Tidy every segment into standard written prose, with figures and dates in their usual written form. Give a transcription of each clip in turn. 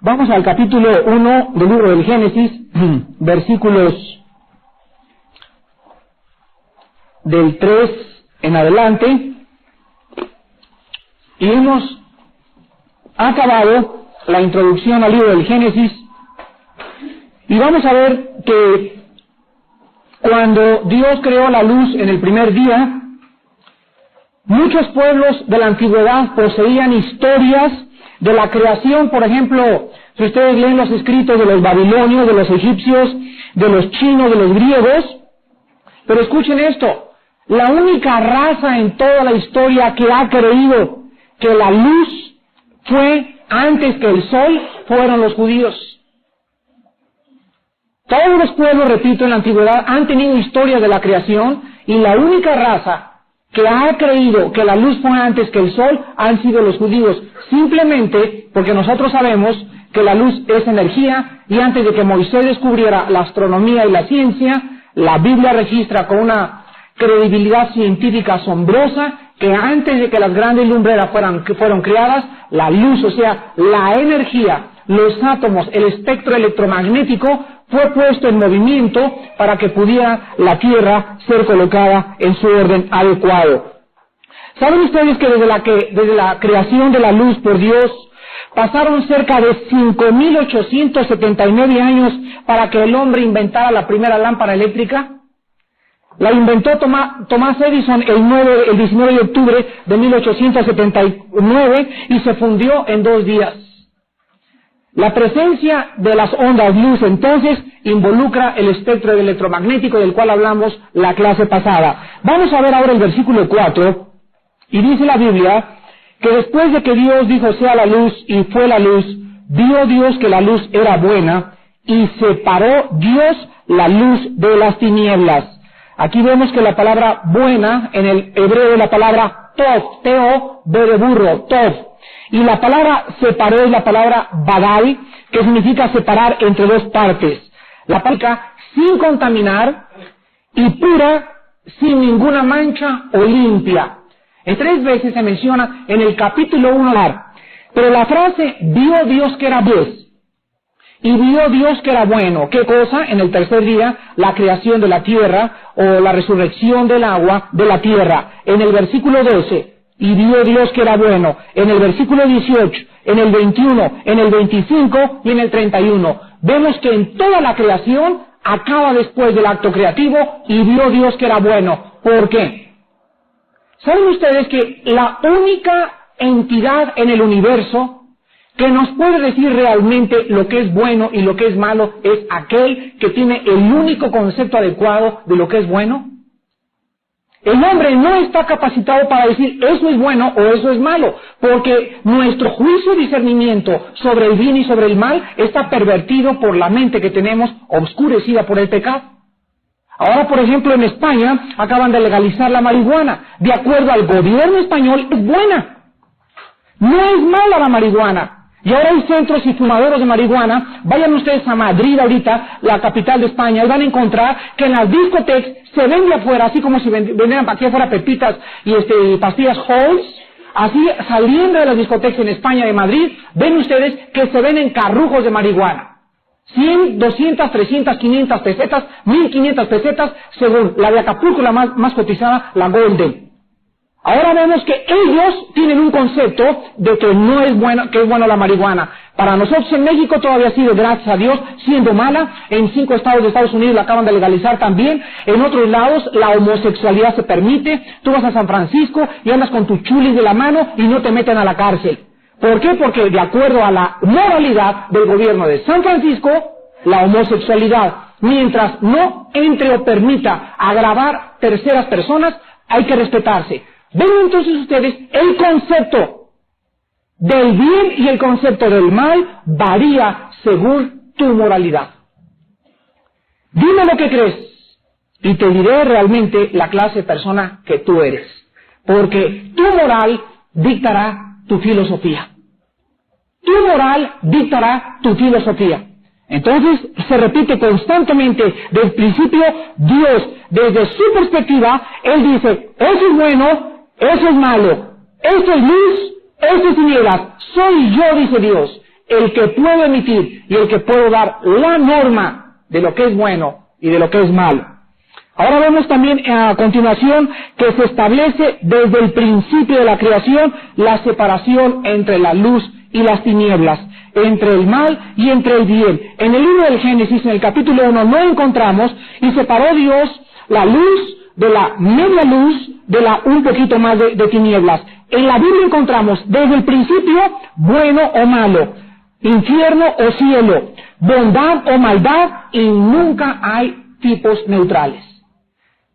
Vamos al capítulo 1 del libro del Génesis, versículos del 3 en adelante, y hemos acabado la introducción al libro del Génesis, y vamos a ver que cuando Dios creó la luz en el primer día, muchos pueblos de la antigüedad poseían historias de la creación. Por ejemplo, si ustedes leen los escritos de los babilonios, de los egipcios, de los chinos, de los griegos, pero escuchen esto, la única raza en toda la historia que ha creído que la luz fue antes que el sol fueron los judíos. Todos los pueblos, repito, en la antigüedad han tenido historias de la creación, y la única raza que ha creído que la luz fue antes que el sol han sido los judíos, simplemente porque nosotros sabemos que la luz es energía, y antes de que Moisés descubriera la astronomía y la ciencia, la Biblia registra con una credibilidad científica asombrosa que antes de que las grandes lumbreras fueron creadas, la luz, o sea, la energía, los átomos, el espectro electromagnético fue puesto en movimiento para que pudiera la Tierra ser colocada en su orden adecuado. ¿Saben ustedes que desde la creación de la luz por Dios pasaron cerca de 5.879 años para que el hombre inventara la primera lámpara eléctrica? La inventó Tomás Edison el 19 de octubre de 1879 y se fundió en 2 días. La presencia de las ondas luz entonces involucra el espectro electromagnético del cual hablamos la clase pasada. Vamos a ver ahora el versículo 4, y dice la Biblia que después de que Dios dijo sea la luz y fue la luz, vio Dios que la luz era buena y separó Dios la luz de las tinieblas. Aquí vemos que la palabra buena en el hebreo es la palabra tov, T-O, B de burro, tov. Y la palabra separó es la palabra badal, que significa separar entre dos partes. La palabra sin contaminar y pura, sin ninguna mancha o limpia. En 3 veces se menciona en el capítulo 1, pero la frase vio Dios que era bueno y vio Dios que era bueno. ¿Qué cosa? En el tercer día, la creación de la tierra o la resurrección del agua de la tierra. En el versículo 12, y vio Dios que era bueno. En el versículo 18, en el 21, en el 25 y en el 31. Vemos que en toda la creación acaba después del acto creativo y vio Dios que era bueno. ¿Por qué? ¿Saben ustedes que la única entidad en el universo que nos puede decir realmente lo que es bueno y lo que es malo es aquel que tiene el único concepto adecuado de lo que es bueno? El hombre no está capacitado para decir eso es bueno o eso es malo, porque nuestro juicio y discernimiento sobre el bien y sobre el mal está pervertido por la mente que tenemos, obscurecida por el pecado. Ahora, por ejemplo, en España acaban de legalizar la marihuana. De acuerdo al gobierno español, es buena. No es mala la marihuana. Y ahora hay centros y fumaderos de marihuana. Vayan ustedes a Madrid ahorita, la capital de España, y van a encontrar que en las discotecas se vende afuera, así como si vendieran aquí afuera pepitas y pastillas Halls, así saliendo de las discotecas en España de Madrid, ven ustedes que se venden carrujos de marihuana. 100, 200, 300, 500 pesetas, 1.500 pesetas, según la de Acapulco, la más cotizada, la Golden. Ahora vemos que ellos tienen un concepto de que no es bueno, que es bueno la marihuana. Para nosotros en México todavía sigue, gracias a Dios, siendo mala. En 5 estados de Estados Unidos la acaban de legalizar también. En otros lados la homosexualidad se permite. Tú vas a San Francisco y andas con tu chulis de la mano y no te meten a la cárcel. ¿Por qué? Porque de acuerdo a la moralidad del gobierno de San Francisco, la homosexualidad, mientras no entre o permita agravar terceras personas, hay que respetarse. Ven entonces ustedes, el concepto del bien y el concepto del mal varía según tu moralidad. Dime lo que crees y te diré realmente la clase de persona que tú eres, porque tu moral dictará tu filosofía. Tu moral dictará tu filosofía. Entonces se repite constantemente desde el principio. Dios, desde su perspectiva, Él dice, eso es bueno, eso es malo, eso es luz, eso es tinieblas, soy yo, dice Dios. el que puedo emitir y el que puedo dar la norma de lo que es bueno y de lo que es malo. Ahora vemos también a continuación que se establece desde el principio de la creación la separación entre la luz y las tinieblas, entre el mal y entre el bien. En el libro del Génesis, en el capítulo 1, no encontramos, y separó Dios la luz de la media luz, de la un poquito más de tinieblas. En la Biblia encontramos desde el principio bueno o malo, infierno o cielo, bondad o maldad, y nunca hay tipos neutrales.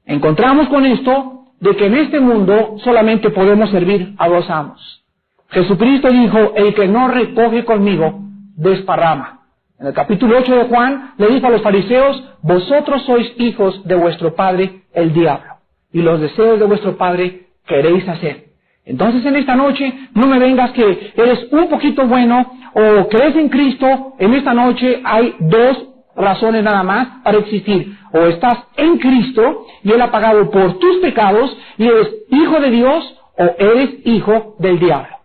Encontramos con esto de que en este mundo solamente podemos servir a dos amos. Jesucristo dijo, el que no recoge conmigo, desparrama. En el capítulo 8 de Juan, le dijo a los fariseos, vosotros sois hijos de vuestro padre, el diablo, y los deseos de vuestro padre queréis hacer. Entonces en esta noche, no me vengas que eres un poquito bueno, o crees en Cristo. En esta noche hay dos razones nada más para existir. O estás en Cristo, y Él ha pagado por tus pecados, y eres hijo de Dios, o eres hijo del diablo.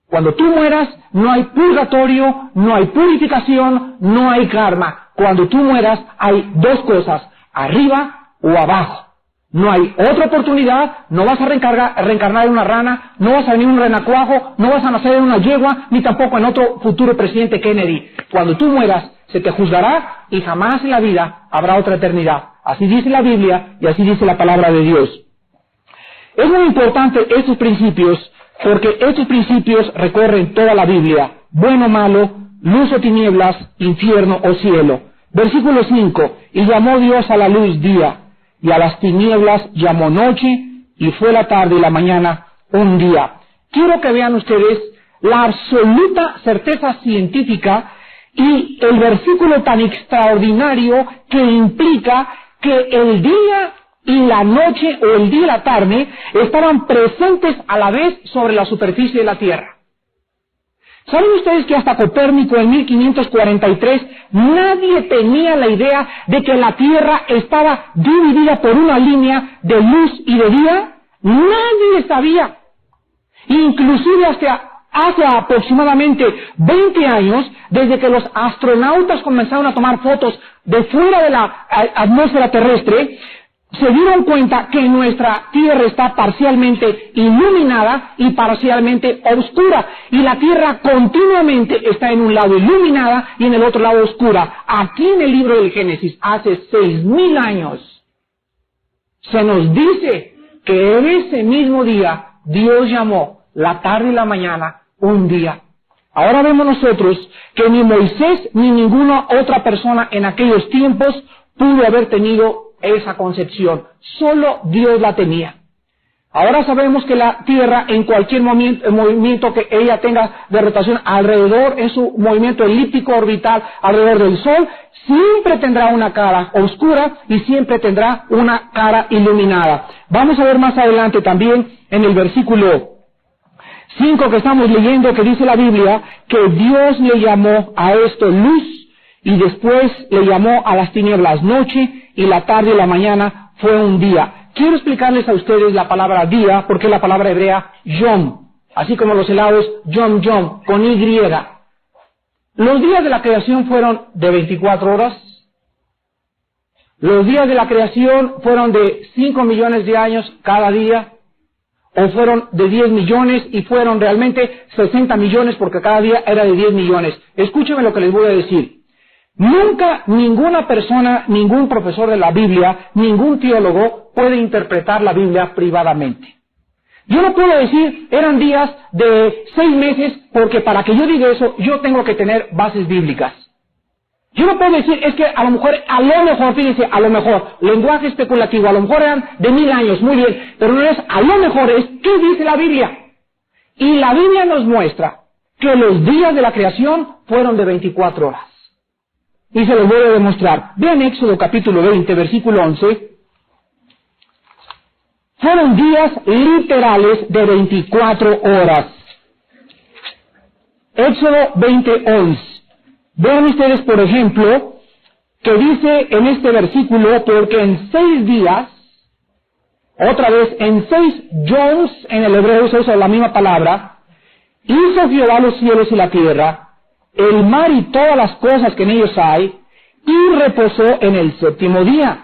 Cuando tú mueras, no hay purgatorio, no hay purificación, no hay karma. Cuando tú mueras, hay dos cosas, arriba o abajo. No hay otra oportunidad, no vas a reencarnar en una rana, no vas a venir un renacuajo, no vas a nacer en una yegua, ni tampoco en otro futuro presidente Kennedy. Cuando tú mueras, se te juzgará y jamás en la vida habrá otra eternidad. Así dice la Biblia y así dice la palabra de Dios. Es muy importante estos principios, porque estos principios recorren toda la Biblia, bueno o malo, luz o tinieblas, infierno o cielo. Versículo 5, y llamó Dios a la luz día, y a las tinieblas llamó noche, y fue la tarde y la mañana un día. Quiero que vean ustedes la absoluta certeza científica y el versículo tan extraordinario que implica que el día y la noche o el día y la tarde estaban presentes a la vez sobre la superficie de la Tierra. ¿Saben ustedes que hasta Copérnico en 1543 nadie tenía la idea de que la Tierra estaba dividida por una línea de luz y de día? Nadie sabía. Inclusive hasta hace aproximadamente 20 años, desde que los astronautas comenzaron a tomar fotos de fuera de la atmósfera terrestre, se dieron cuenta que nuestra Tierra está parcialmente iluminada y parcialmente oscura, y la Tierra continuamente está en un lado iluminada y en el otro lado oscura. Aquí en el libro del Génesis, hace 6,000 años, se nos dice que en ese mismo día Dios llamó la tarde y la mañana un día. Ahora vemos nosotros que ni Moisés ni ninguna otra persona en aquellos tiempos pudo haber tenido esa concepción. Solo Dios la tenía. Ahora sabemos que la Tierra, en cualquier movimiento que ella tenga de rotación alrededor, en su movimiento elíptico orbital alrededor del Sol, siempre tendrá una cara oscura y siempre tendrá una cara iluminada. Vamos a ver más adelante también en el versículo 5 que estamos leyendo, que dice la Biblia que Dios le llamó a esto luz y después le llamó a las tinieblas noche, y la tarde y la mañana fue un día. Quiero explicarles a ustedes la palabra día, porque es la palabra hebrea yom, así como los helados yom yom, con Y. Los días de la creación fueron de 24 horas. Los días de la creación fueron de 5 millones de años cada día, o fueron de 10 millones y fueron realmente 60 millones porque cada día era de 10 millones. Escúchenme lo que les voy a decir. Nunca ninguna persona, ningún profesor de la Biblia, ningún teólogo puede interpretar la Biblia privadamente. Yo no puedo decir, eran días de 6 meses, porque para que yo diga eso, yo tengo que tener bases bíblicas. Yo no puedo decir, es que a lo mejor, fíjense, a lo mejor, lenguaje especulativo, a lo mejor eran de 1000 años, muy bien, pero no es, a lo mejor es, ¿qué dice la Biblia? Y la Biblia nos muestra que los días de la creación fueron de 24 horas. Y se los voy a demostrar. Vean Éxodo capítulo 20, versículo 11. Fueron días literales de 24 horas. Éxodo 20, 11. Vean ustedes, por ejemplo, que dice en este versículo, porque en 6 días, otra vez, en 6 yoms, en el hebreo se usa la misma palabra, hizo Jehová los cielos y la tierra, el mar y todas las cosas que en ellos hay, y reposó en el séptimo día.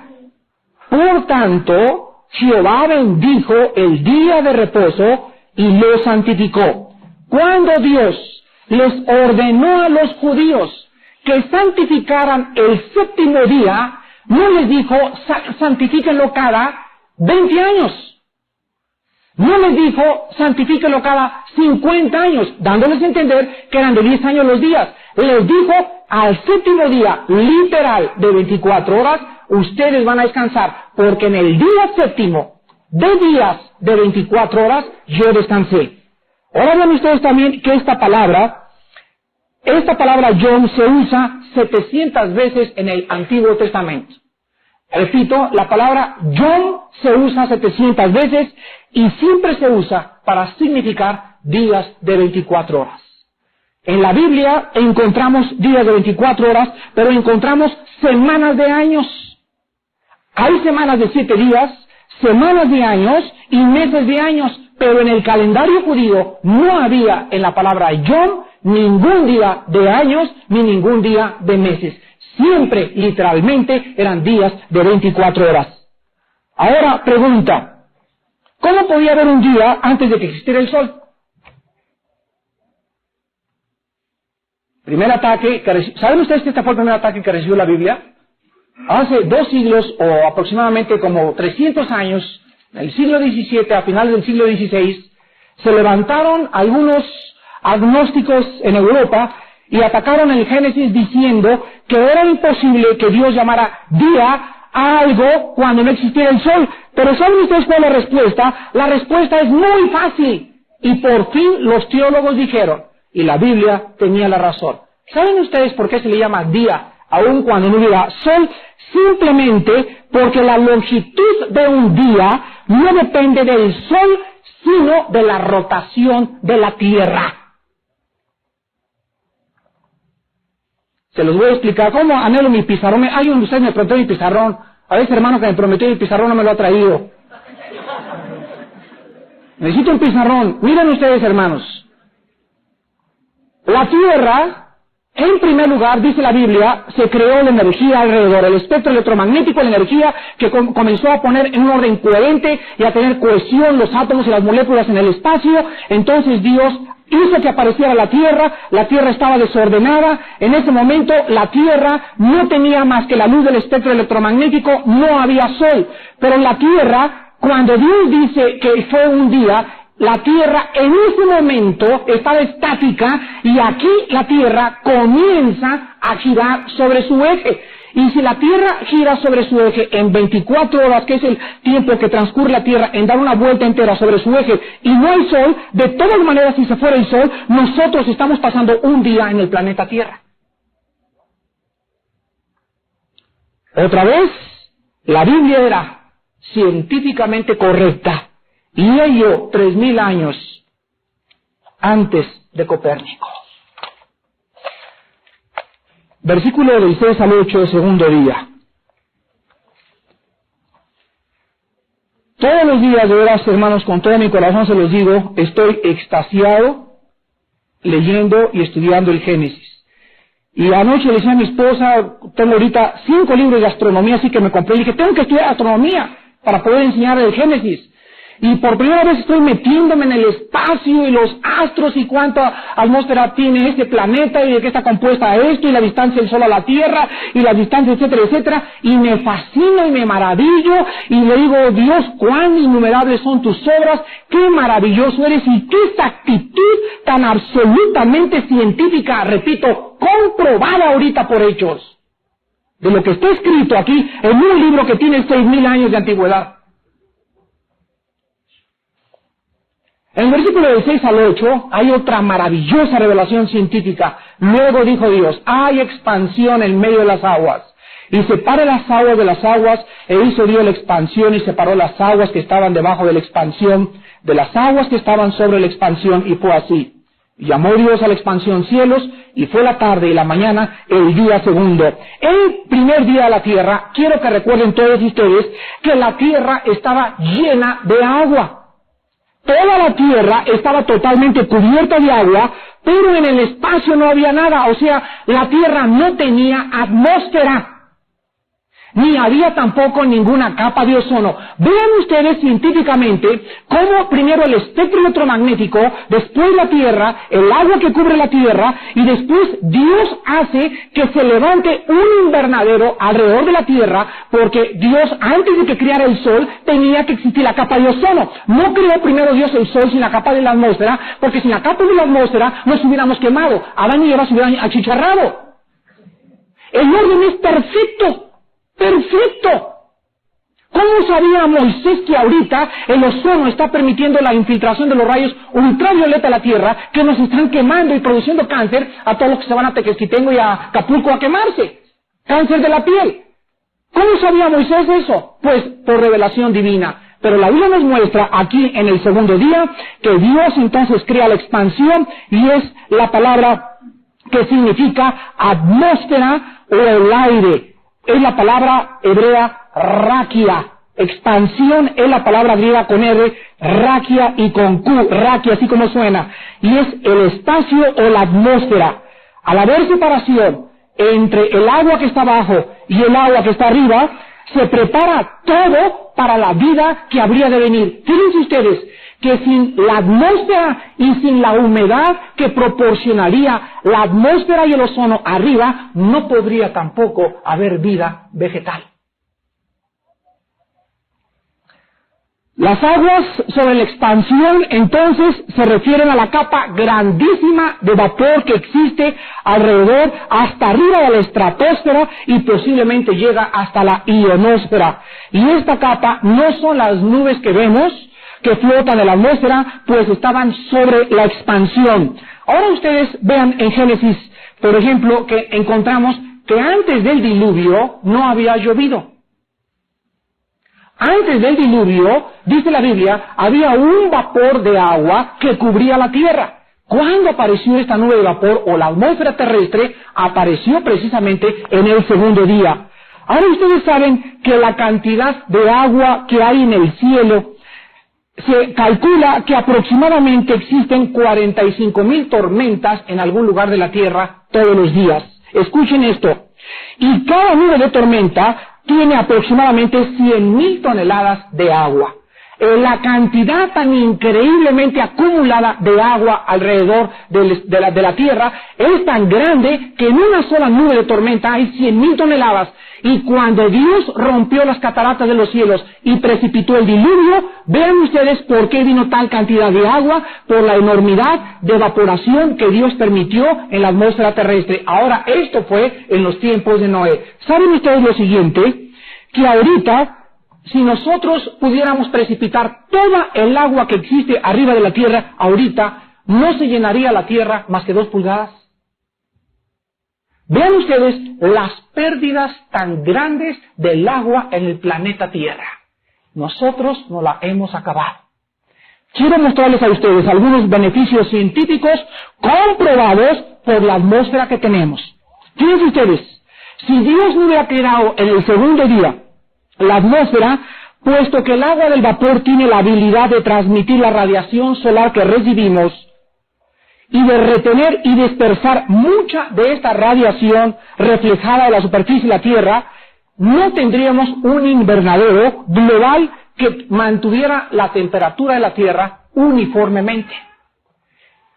Por tanto, Jehová bendijo el día de reposo y lo santificó. Cuando Dios les ordenó a los judíos que santificaran el séptimo día, no les dijo, santifíquenlo cada 20 años. No les dijo, santifíquenlo cada 50 años, dándoles a entender que eran de 10 años los días. Les dijo, al séptimo día, literal, de 24 horas, ustedes van a descansar, porque en el día séptimo, de días de 24 horas, yo descansé. Ahora vean ustedes también que esta palabra Yom se usa 700 veces en el Antiguo Testamento. Repito, la palabra Yom se usa 700 veces y siempre se usa para significar días de 24 horas. En la Biblia encontramos días de 24 horas, pero encontramos semanas de años. Hay semanas de 7 días, semanas de años y meses de años, pero en el calendario judío no había en la palabra Yom ningún día de años ni ningún día de meses. Siempre, literalmente, eran días de 24 horas. Ahora, pregunta, ¿cómo podía haber un día antes de que existiera el sol? Primer ataque, ¿saben ustedes que este fue el primer ataque que recibió la Biblia? Hace 2 siglos, o aproximadamente como 300 años, en el siglo XVII, a finales del siglo XVI, se levantaron algunos agnósticos en Europa y atacaron el Génesis diciendo que era imposible que Dios llamara día a algo cuando no existiera el sol. Pero ¿saben ustedes cuál es la respuesta? La respuesta es muy fácil. Y por fin los teólogos dijeron, y la Biblia tenía la razón. ¿Saben ustedes por qué se le llama día aun cuando no hubiera sol? Simplemente porque la longitud de un día no depende del sol, sino de la rotación de la tierra. Se los voy a explicar. ¿Cómo anhelo mi pizarrón? Hay un usted me prometió mi pizarrón. A ese hermano que me prometió mi pizarrón no me lo ha traído. Necesito un pizarrón. Miren ustedes, hermanos. La tierra, en primer lugar, dice la Biblia, se creó la energía alrededor, el espectro electromagnético, la energía que comenzó a poner en un orden coherente y a tener cohesión los átomos y las moléculas en el espacio. Entonces Dios hizo que apareciera la Tierra estaba desordenada, en ese momento la Tierra no tenía más que la luz del espectro electromagnético, no había sol, pero la Tierra, cuando Dios dice que fue un día, la Tierra en ese momento estaba estática y aquí la Tierra comienza a girar sobre su eje. Y si la Tierra gira sobre su eje en 24 horas, que es el tiempo que transcurre la Tierra en dar una vuelta entera sobre su eje, y no hay sol, de todas maneras, si se fuera el sol, nosotros estamos pasando un día en el planeta Tierra. Otra vez, la Biblia era científicamente correcta, y ello 3000 años antes de Copérnico. Versículo del 6 al 8, segundo día. Todos los días, de veras, hermanos, con todo mi corazón se los digo, estoy extasiado leyendo y estudiando el Génesis. Y anoche le decía a mi esposa, tengo ahorita 5 libros de astronomía, así que me compré, y dije, tengo que estudiar astronomía para poder enseñar el Génesis. Y por primera vez estoy metiéndome en el espacio y los astros y cuánta atmósfera tiene este planeta y de qué está compuesta esto y la distancia del Sol a la Tierra y la distancia, etcétera, etcétera. Y me fascino y me maravillo y le digo, Dios, cuán innumerables son tus obras, qué maravilloso eres y qué exactitud tan absolutamente científica, repito, comprobada ahorita por hechos. De lo que está escrito aquí en un libro que tiene 6000 años de antigüedad. En el versículo del 6 al 8 hay otra maravillosa revelación científica. Luego dijo Dios, hay expansión en medio de las aguas. Y separó las aguas de las aguas, e hizo Dios la expansión y separó las aguas que estaban debajo de la expansión, de las aguas que estaban sobre la expansión, y fue así. Y llamó Dios a la expansión cielos, y fue la tarde y la mañana, el día segundo. El primer día de la tierra, quiero que recuerden todos ustedes, que la tierra estaba llena de agua. Toda la tierra estaba totalmente cubierta de agua pero en el espacio no había nada, o sea, la Tierra no tenía atmósfera, ni había tampoco ninguna capa de ozono. Vean ustedes científicamente cómo primero el espectro electromagnético, después la Tierra, el agua que cubre la Tierra, y después Dios hace que se levante un invernadero alrededor de la Tierra, porque Dios, antes de que creara el Sol, tenía que existir la capa de ozono. No creó primero Dios el Sol sin la capa de la atmósfera, porque sin la capa de la atmósfera nos hubiéramos quemado. Adán y Eva se hubieran achicharrado. El orden es perfecto. ¡Perfecto! ¿Cómo sabía Moisés que ahorita el ozono está permitiendo la infiltración de los rayos ultravioleta a la Tierra, que nos están quemando y produciendo cáncer a todos los que se van a Tequesquitengo y a Acapulco a quemarse? Cáncer de la piel. ¿Cómo sabía Moisés eso? Pues por revelación divina. Pero la Biblia nos muestra aquí en el segundo día que Dios entonces crea la expansión, y es la palabra que significa atmósfera o el aire. Es la palabra hebrea raquia. Expansión es la palabra griega con R, raquia y con Q, raquia, así como suena. Y es el espacio o la atmósfera. Al haber separación entre el agua que está abajo y el agua que está arriba, se prepara todo para la vida que habría de venir. Fíjense ustedes que sin la atmósfera y sin la humedad que proporcionaría la atmósfera y el ozono arriba, no podría tampoco haber vida vegetal. Las aguas sobre la expansión entonces se refieren a la capa grandísima de vapor que existe alrededor hasta arriba de la estratosfera y posiblemente llega hasta la ionosfera. Y esta capa no son las nubes que vemos que flotan en la atmósfera, pues estaban sobre la expansión. Ahora ustedes vean en Génesis, por ejemplo, que encontramos que antes del diluvio no había llovido. Antes del diluvio, dice la Biblia, había un vapor de agua que cubría la tierra. ¿Cuándo apareció esta nube de vapor o la atmósfera terrestre? Apareció precisamente en el segundo día. Ahora ustedes saben que la cantidad de agua que hay en el cielo, se calcula que aproximadamente existen 45,000 tormentas en algún lugar de la tierra todos los días. Escuchen esto. Y cada nube de tormenta tiene aproximadamente 100,000 toneladas de agua. La cantidad tan increíblemente acumulada de agua alrededor de la tierra es tan grande que en una sola nube de tormenta hay 100,000 toneladas. Y cuando Dios rompió las cataratas de los cielos y precipitó el diluvio, vean ustedes por qué vino tal cantidad de agua, por la enormidad de evaporación que Dios permitió en la atmósfera terrestre. Ahora, esto fue en los tiempos de Noé. ¿Saben ustedes lo siguiente? Que ahorita, si nosotros pudiéramos precipitar toda el agua que existe arriba de la tierra, ahorita no se llenaría la tierra más que 2 pulgadas. Vean ustedes las pérdidas tan grandes del agua en el planeta Tierra. Nosotros no la hemos acabado. Quiero mostrarles a ustedes algunos beneficios científicos comprobados por la atmósfera que tenemos. Fíjense ustedes, si Dios no hubiera creado en el segundo día la atmósfera, puesto que el agua del vapor tiene la habilidad de transmitir la radiación solar que recibimos, y de retener y dispersar mucha de esta radiación reflejada en la superficie de la Tierra, no tendríamos un invernadero global que mantuviera la temperatura de la Tierra uniformemente.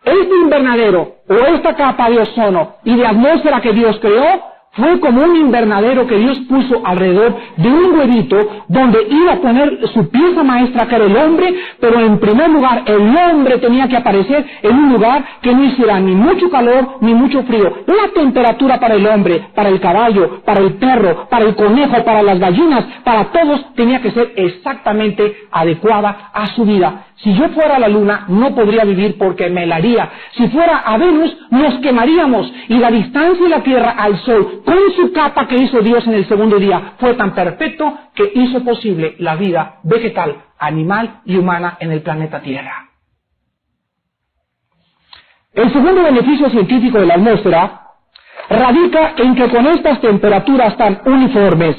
Este invernadero, o esta capa de ozono y de atmósfera que Dios creó, fue como un invernadero que Dios puso alrededor de un huevito donde iba a poner su pieza maestra, que era el hombre, pero en primer lugar el hombre tenía que aparecer en un lugar que no hiciera ni mucho calor ni mucho frío. La temperatura para el hombre, para el caballo, para el perro, para el conejo, para las gallinas, para todos tenía que ser exactamente adecuada a su vida. Si yo fuera a la luna, no podría vivir porque me helaría. Si fuera a Venus, nos quemaríamos. Y la distancia de la Tierra al Sol, con su capa que hizo Dios en el segundo día, fue tan perfecto que hizo posible la vida vegetal, animal y humana en el planeta Tierra. El segundo beneficio científico de la atmósfera radica en que con estas temperaturas tan uniformes,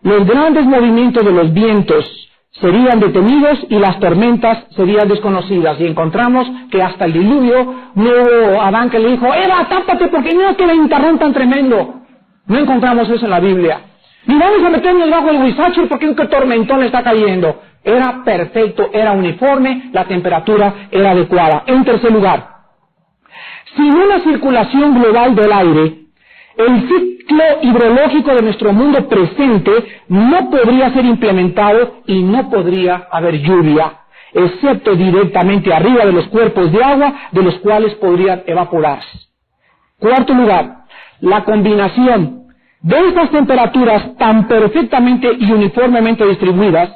los grandes movimientos de los vientos serían detenidos y las tormentas serían desconocidas. Y encontramos que hasta el diluvio no hubo Adán que le dijo, Eva, tápate porque no es que ventarrón tan tremendo. No encontramos eso en la Biblia. Ni vamos a meternos bajo el huizache porque un tormentón está cayendo. Era perfecto, era uniforme, la temperatura era adecuada. En tercer lugar, sin una circulación global del aire, el ciclo hidrológico de nuestro mundo presente no podría ser implementado y no podría haber lluvia, excepto directamente arriba de los cuerpos de agua de los cuales podrían evaporarse. Cuarto lugar, la combinación de estas temperaturas tan perfectamente y uniformemente distribuidas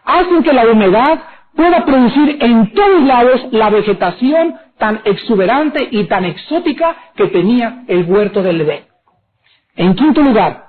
hacen que la humedad pueda producir en todos lados la vegetación tan exuberante y tan exótica que tenía el huerto del Edén. En quinto lugar,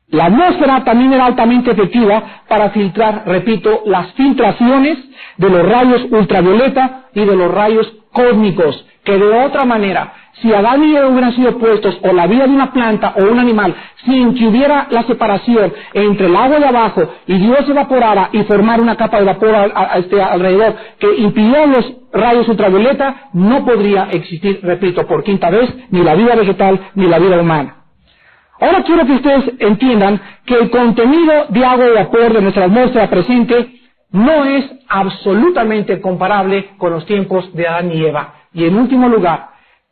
la atmósfera también era altamente efectiva para filtrar, repito, las filtraciones de los rayos ultravioleta y de los rayos cósmicos, que de otra manera, si Adán y Eva hubieran sido puestos, o la vida de una planta o un animal, sin que hubiera la separación entre el agua de abajo y Dios evaporara y formara una capa de vapor alrededor que impidiera los rayos ultravioleta, no podría existir, repito, por quinta vez, ni la vida vegetal ni la vida humana. Ahora quiero que ustedes entiendan que el contenido de agua y vapor de nuestra atmósfera presente no es absolutamente comparable con los tiempos de Adán y Eva. Y en último lugar,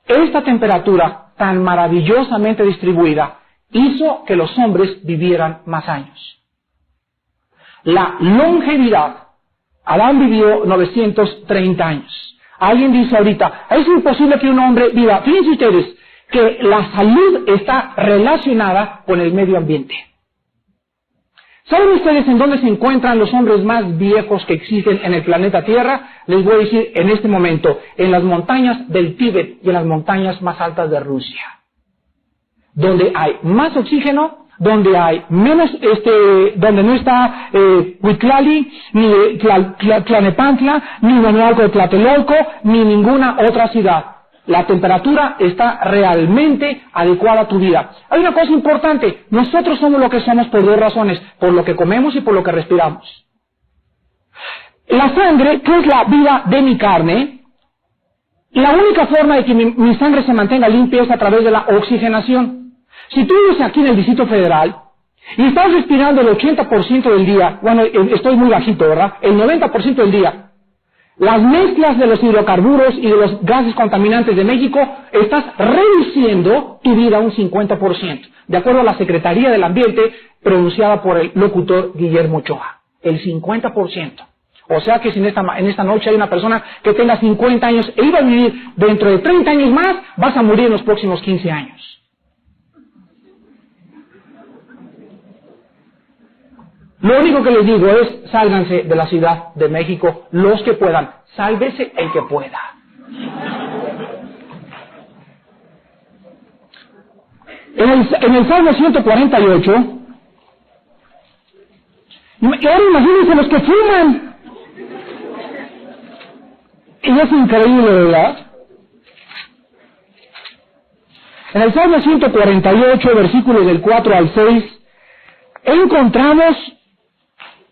esta temperatura tan maravillosamente distribuida hizo que los hombres vivieran más años. La longevidad, Adán vivió 930 años. Alguien dice ahorita, es imposible que un hombre viva. Fíjense ustedes que la salud está relacionada con el medio ambiente. ¿Saben ustedes en dónde se encuentran los hombres más viejos que existen en el planeta Tierra? Les voy a decir en este momento, en las montañas del Tíbet y en las montañas más altas de Rusia. Donde hay más oxígeno, donde hay menos, donde no está Huitlali, ni Tlalnepantla, ni Huehuetenango de Tlatelolco, ni ninguna otra ciudad. La temperatura está realmente adecuada a tu vida. Hay una cosa importante, nosotros somos lo que somos por dos razones, por lo que comemos y por lo que respiramos. La sangre, que es la vida de mi carne, la única forma de que mi sangre se mantenga limpia es a través de la oxigenación. Si tú vives aquí en el Distrito Federal y estás respirando el 80% del día, bueno, estoy muy bajito, ¿verdad? El 90% del día, las mezclas de los hidrocarburos y de los gases contaminantes de México, estás reduciendo tu vida un 50%, de acuerdo a la Secretaría del Ambiente pronunciada por el locutor Guillermo Ochoa, el 50%. O sea que si en esta noche hay una persona que tenga 50 años e iba a vivir dentro de 30 años más, vas a morir en los próximos 15 años. Lo único que les digo es, sálganse de la Ciudad de México los que puedan, sálvese el que pueda. En el Salmo 148, ahora imagínense los que fuman. Y es increíble, ¿verdad? En el Salmo 148, versículos del 4 al 6, encontramos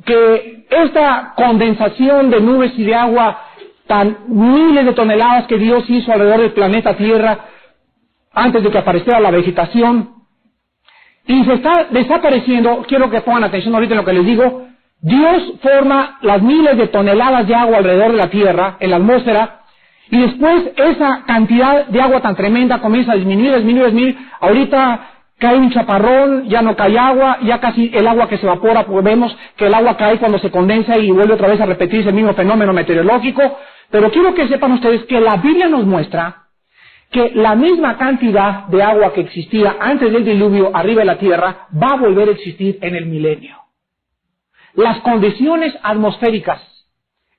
que esta condensación de nubes y de agua, tan miles de toneladas que Dios hizo alrededor del planeta Tierra, antes de que apareciera la vegetación, y se está desapareciendo, quiero que pongan atención ahorita en lo que les digo, Dios forma las miles de toneladas de agua alrededor de la Tierra, en la atmósfera, y después esa cantidad de agua tan tremenda comienza a disminuir, ahorita cae un chaparrón, ya no cae agua, ya casi el agua que se evapora, pues vemos que el agua cae cuando se condensa y vuelve otra vez a repetirse el mismo fenómeno meteorológico, pero quiero que sepan ustedes que la Biblia nos muestra que la misma cantidad de agua que existía antes del diluvio arriba de la tierra va a volver a existir en el milenio. Las condiciones atmosféricas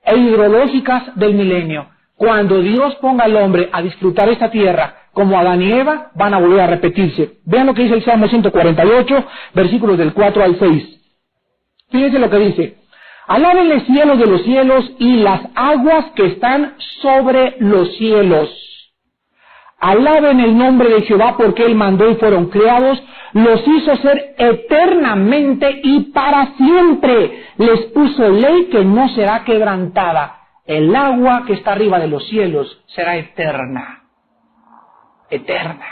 e hidrológicas del milenio, cuando Dios ponga al hombre a disfrutar esta tierra como Adán y Eva, van a volver a repetirse. Vean lo que dice el Salmo 148, versículos del 4 al 6. Fíjense lo que dice. Alábenle cielos de los cielos y las aguas que están sobre los cielos. Alaben el nombre de Jehová porque Él mandó y fueron creados. Los hizo ser eternamente y para siempre. Les puso ley que no será quebrantada. El agua que está arriba de los cielos será eterna. Eterna.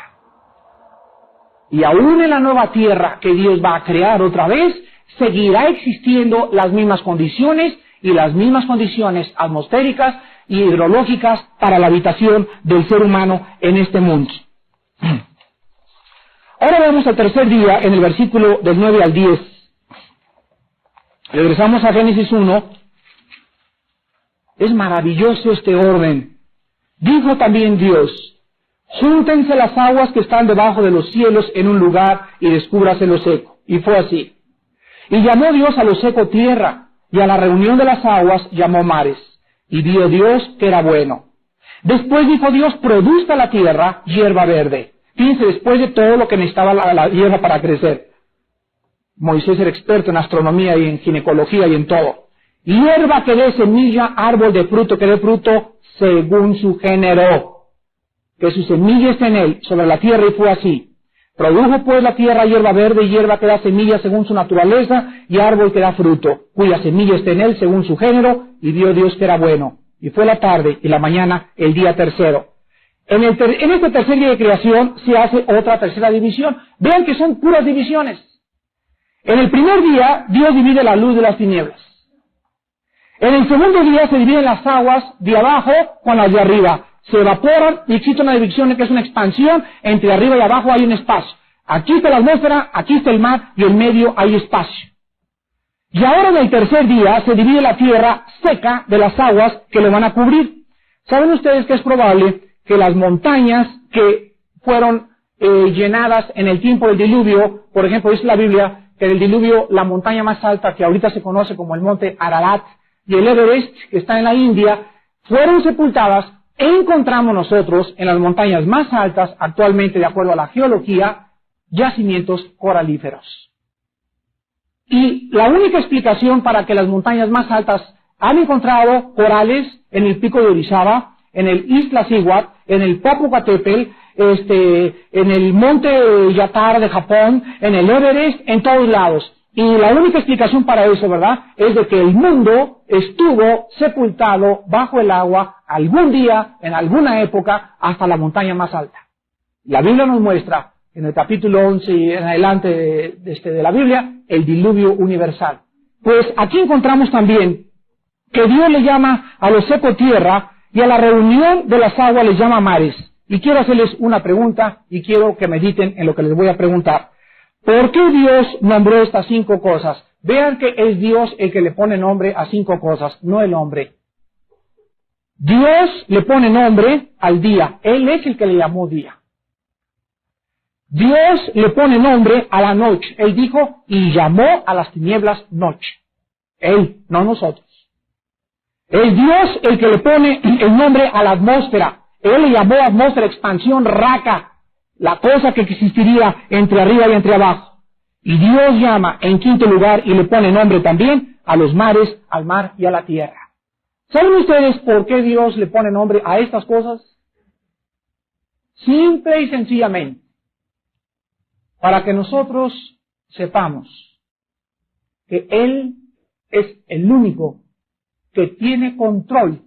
Y aún en la nueva tierra que Dios va a crear otra vez, seguirá existiendo las mismas condiciones y las mismas condiciones atmosféricas y hidrológicas para la habitación del ser humano en este mundo. Ahora vemos el tercer día en el versículo del 9 al 10. Regresamos a Génesis 1. Es maravilloso este orden. Dijo también Dios: júntense las aguas que están debajo de los cielos en un lugar y descúbrase lo seco. Y fue así. Y llamó Dios a lo seco tierra, y a la reunión de las aguas llamó mares. Y vio Dios que era bueno. Después dijo Dios: produzca la tierra hierba verde. Fíjense, después de todo lo que necesitaba la hierba para crecer. Moisés era experto en astronomía y en ginecología y en todo. Hierba que dé semilla, árbol de fruto que dé fruto según su género. Que su semilla esté en él, sobre la tierra, y fue así. Produjo pues la tierra hierba verde y hierba que da semilla según su naturaleza, y árbol que da fruto, cuya semilla esté en él según su género, y vio Dios que era bueno. Y fue la tarde y la mañana el día tercero. En este tercer día de creación se hace otra tercera división. Vean que son puras divisiones. En el primer día, Dios divide la luz de las tinieblas. En el segundo día se dividen las aguas de abajo con las de arriba. Se evaporan y existe una división que es una expansión. Entre arriba y abajo hay un espacio. Aquí está la atmósfera, aquí está el mar y en medio hay espacio. Y ahora en el tercer día se divide la tierra seca de las aguas que le van a cubrir. ¿Saben ustedes que es probable que las montañas que fueron llenadas en el tiempo del diluvio, por ejemplo, dice la Biblia que en el diluvio la montaña más alta que ahorita se conoce como el monte Ararat y el Everest, que está en la India, fueron sepultadas? Encontramos nosotros en las montañas más altas, actualmente de acuerdo a la geología, yacimientos coralíferos. Y la única explicación para que las montañas más altas han encontrado corales en el pico de Orizaba, en el Iztaccíhuatl, en el Popocatépetl, en el monte Yatar de Japón, en el Everest, en todos lados. Y la única explicación para eso, ¿verdad?, es de que el mundo estuvo sepultado bajo el agua algún día, en alguna época, hasta la montaña más alta. La Biblia nos muestra, en el capítulo 11 y en adelante de la Biblia, el diluvio universal. Pues aquí encontramos también que Dios le llama a lo seco tierra y a la reunión de las aguas les llama mares. Y quiero hacerles una pregunta y quiero que mediten en lo que les voy a preguntar. ¿Por qué Dios nombró estas 5 cosas? Vean que es Dios el que le pone nombre a 5 cosas, no el hombre. Dios le pone nombre al día. Él es el que le llamó día. Dios le pone nombre a la noche. Él dijo, y llamó a las tinieblas noche. Él, no nosotros. Es Dios el que le pone el nombre a la atmósfera. Él le llamó atmósfera, expansión, raca, la cosa que existiría entre arriba y entre abajo. Y Dios llama en quinto lugar y le pone nombre también a los mares, al mar y a la tierra. ¿Saben ustedes por qué Dios le pone nombre a estas cosas? Simple y sencillamente, para que nosotros sepamos que Él es el único que tiene control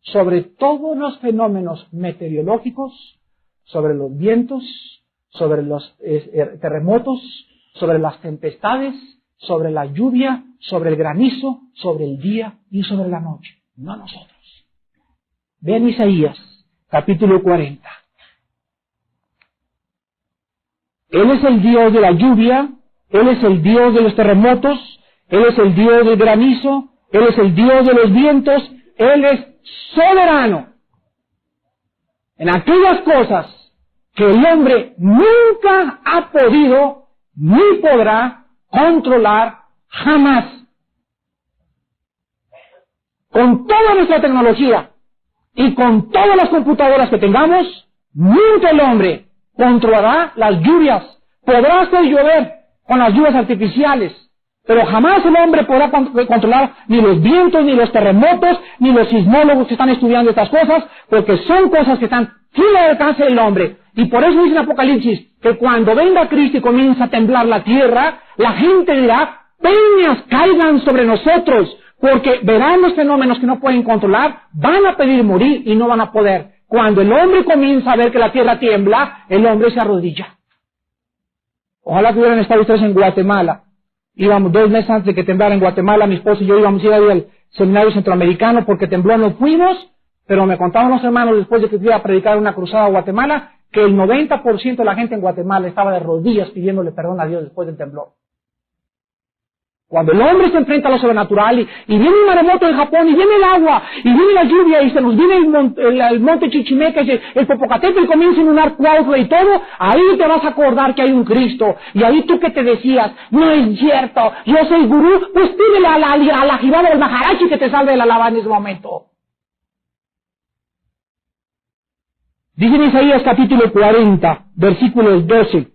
sobre todos los fenómenos meteorológicos, sobre los vientos, sobre los terremotos, sobre las tempestades, sobre la lluvia, sobre el granizo, sobre el día y sobre la noche. No nosotros. Vean Isaías, capítulo 40. Él es el Dios de la lluvia, Él es el Dios de los terremotos, Él es el Dios del granizo, Él es el Dios de los vientos, Él es soberano en aquellas cosas que el hombre nunca ha podido ni podrá controlar jamás. Con toda nuestra tecnología y con todas las computadoras que tengamos, nunca el hombre controlará las lluvias. Podrá hacer llover con las lluvias artificiales, Pero jamás el hombre podrá controlar ni los vientos, ni los terremotos, ni los sismólogos que están estudiando estas cosas, porque son cosas que están fuera del alcance del hombre. Y por eso dice en Apocalipsis que cuando venga Cristo y comienza a temblar la tierra, la gente dirá, peñas caigan sobre nosotros, porque verán los fenómenos que no pueden controlar, van a pedir morir y no van a poder. Cuando el hombre comienza a ver que la tierra tiembla, el hombre se arrodilla. Ojalá que hubieran estado ustedes en Guatemala. Íbamos 2 meses antes de que temblara en Guatemala, mi esposo y yo íbamos a ir al seminario centroamericano porque tembló, no fuimos, pero me contaban los hermanos después de que fui a predicar una cruzada a Guatemala, que el 90% de la gente en Guatemala estaba de rodillas pidiéndole perdón a Dios después del temblor. Cuando el hombre se enfrenta a lo sobrenatural y viene un maremoto en Japón y viene el agua y viene la lluvia y se nos viene el monte Chichimeca y el Popocatépetl comienza a inundar Cuautla y todo, ahí te vas a acordar que hay un Cristo. Y ahí tú que te decías, no es cierto, yo soy gurú, pues pídele a la Jibaba del Maharaji que te salve de la lava en ese momento. Dice en Isaías capítulo 40, versículos 12.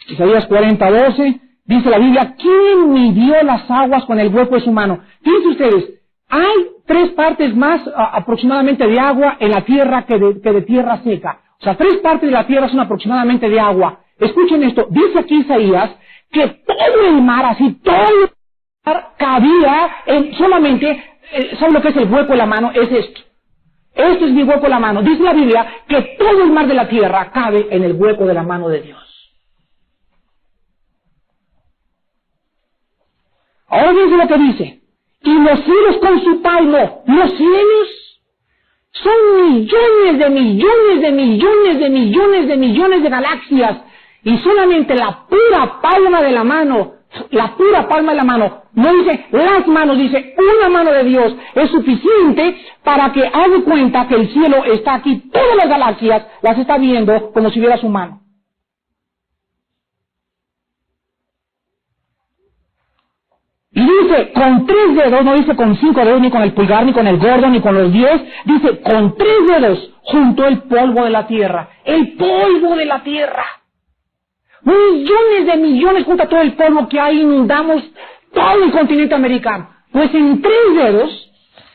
Isaías 40, 12, dice la Biblia, ¿quién midió las aguas con el hueco de su mano? Fíjense ustedes, hay 3 partes más aproximadamente de agua en la tierra que de tierra seca. O sea, 3 partes de la tierra son aproximadamente de agua. Escuchen esto, dice aquí Isaías que todo el mar, así, todo el mar cabía solamente, ¿saben lo que es el hueco de la mano? Es esto. Esto es mi hueco de la mano. Dice la Biblia que todo el mar de la tierra cabe en el hueco de la mano de Dios. Ahora dice lo que dice. Y los cielos con su palmo, los cielos son millones de millones de millones de millones de millones de galaxias. Y solamente la pura palma de la mano, no dice las manos, dice una mano de Dios, es suficiente para que haga cuenta que el cielo está aquí, todas las galaxias las está viendo como si viera su mano. Y dice, con 3 dedos, no dice con 5 dedos, ni con el pulgar, ni con el gordo, ni con los 10, dice, con 3 dedos, junto el polvo de la tierra. El polvo de la tierra. Millones de millones junto a todo el polvo que hay, inundamos todo el continente americano. Pues en 3 dedos,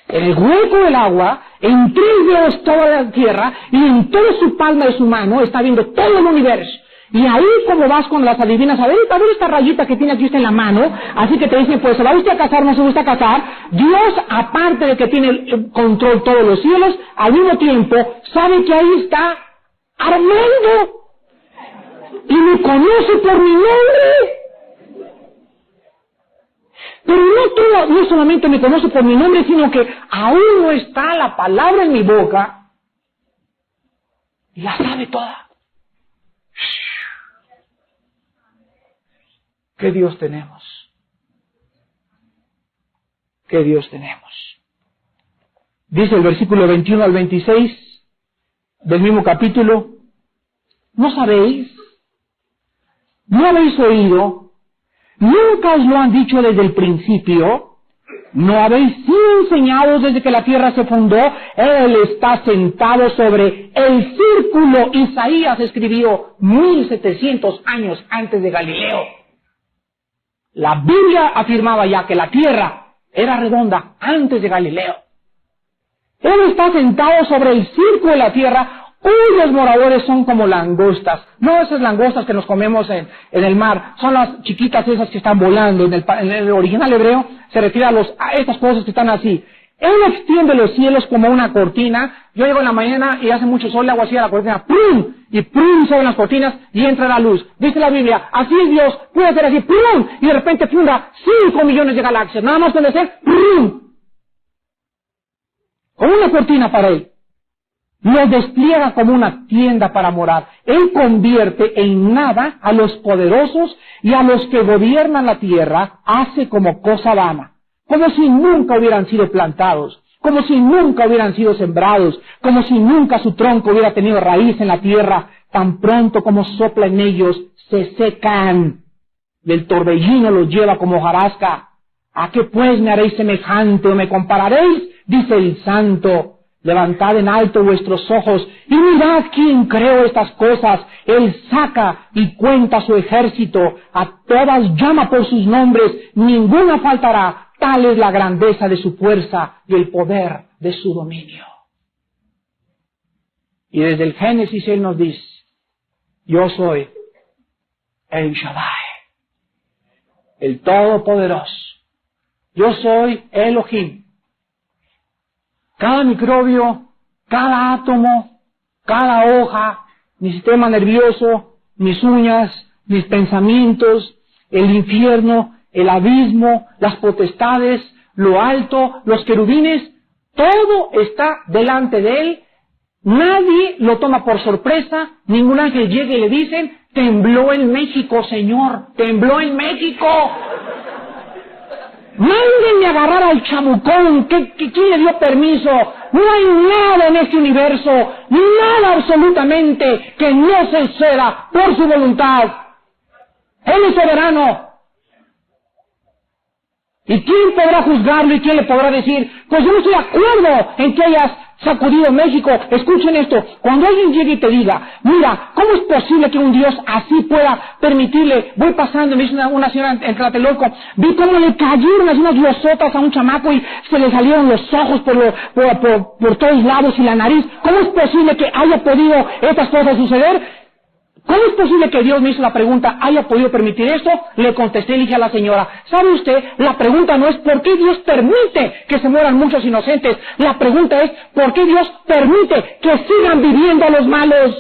en el hueco del agua, en 3 dedos toda la tierra, y en toda su palma de su mano, está viendo todo el universo. Y ahí como vas con las adivinas, a ver esta rayita que tiene aquí usted en la mano, así que te dicen, pues, ¿se va usted a casar, no se va usted a casar? Dios, aparte de que tiene el control todos los cielos, al mismo tiempo, sabe que ahí está Armando, y me conoce por mi nombre. Pero no solamente me conoce por mi nombre, sino que aún no está la palabra en mi boca, y la sabe toda. ¿Qué Dios tenemos? ¿Qué Dios tenemos? Dice el versículo 21 al 26 del mismo capítulo, ¿no sabéis? ¿No habéis oído? ¿Nunca os lo han dicho desde el principio? ¿No habéis sido enseñados desde que la tierra se fundó? Él está sentado sobre el círculo. Isaías escribió 1700 años antes de Galileo. La Biblia afirmaba ya que la tierra era redonda antes de Galileo. Él está sentado sobre el círculo de la tierra, cuyos moradores son como langostas. No esas langostas que nos comemos en el mar, son las chiquitas esas que están volando. En el original hebreo se refiere a estas cosas que están así. Él extiende los cielos como una cortina. Yo llego en la mañana y hace mucho sol, le hago así a la cortina, ¡prum! Y ¡prum! Sobre las cortinas y entra la luz. Dice la Biblia, así es Dios, puede hacer así, ¡prum! Y de repente funda 5 millones de galaxias. Nada más puede hacer, ¡prum! Como una cortina para Él. Los despliega como una tienda para morar. Él convierte en nada a los poderosos y a los que gobiernan la tierra, hace como cosa vana. Como si nunca hubieran sido plantados, como si nunca hubieran sido sembrados, como si nunca su tronco hubiera tenido raíz en la tierra, tan pronto como sopla en ellos, se secan. El torbellino los lleva como hojarasca. ¿A qué pues me haréis semejante o me compararéis? Dice el Santo. Levantad en alto vuestros ojos y mirad quién creó estas cosas. Él saca y cuenta su ejército, a todas llama por sus nombres, ninguna faltará. Tal es la grandeza de su fuerza y el poder de su dominio. Y desde el Génesis Él nos dice, yo soy el Shaddai, el Todopoderoso. Yo soy Elohim. Cada microbio, cada átomo, cada hoja, mi sistema nervioso, mis uñas, mis pensamientos, el infierno, el abismo, las potestades, lo alto, los querubines, todo está delante de Él. Nadie lo toma por sorpresa, ningún ángel llega y le dicen, tembló en México, Señor, tembló en México. Mándenme a agarrar al chamucón, ¿quién le dio permiso? No hay nada en este universo, nada absolutamente que no se suceda por su voluntad. Él es soberano. ¿Y quién podrá juzgarlo y quién le podrá decir, pues yo no estoy de acuerdo en que hayas sacudido México? Escuchen esto, cuando alguien llegue y te diga, mira, ¿cómo es posible que un Dios así pueda permitirle? Voy pasando, me dice una señora en Tlatelolco, vi cómo le cayeron unas glosotas a un chamaco y se le salieron los ojos por todos lados y la nariz. ¿Cómo es posible que haya podido estas cosas suceder? ¿Cómo es posible que Dios me hizo la pregunta, haya podido permitir esto? Le contesté y le dije a la señora, ¿sabe usted? La pregunta no es ¿por qué Dios permite que se mueran muchos inocentes? La pregunta es ¿por qué Dios permite que sigan viviendo los malos?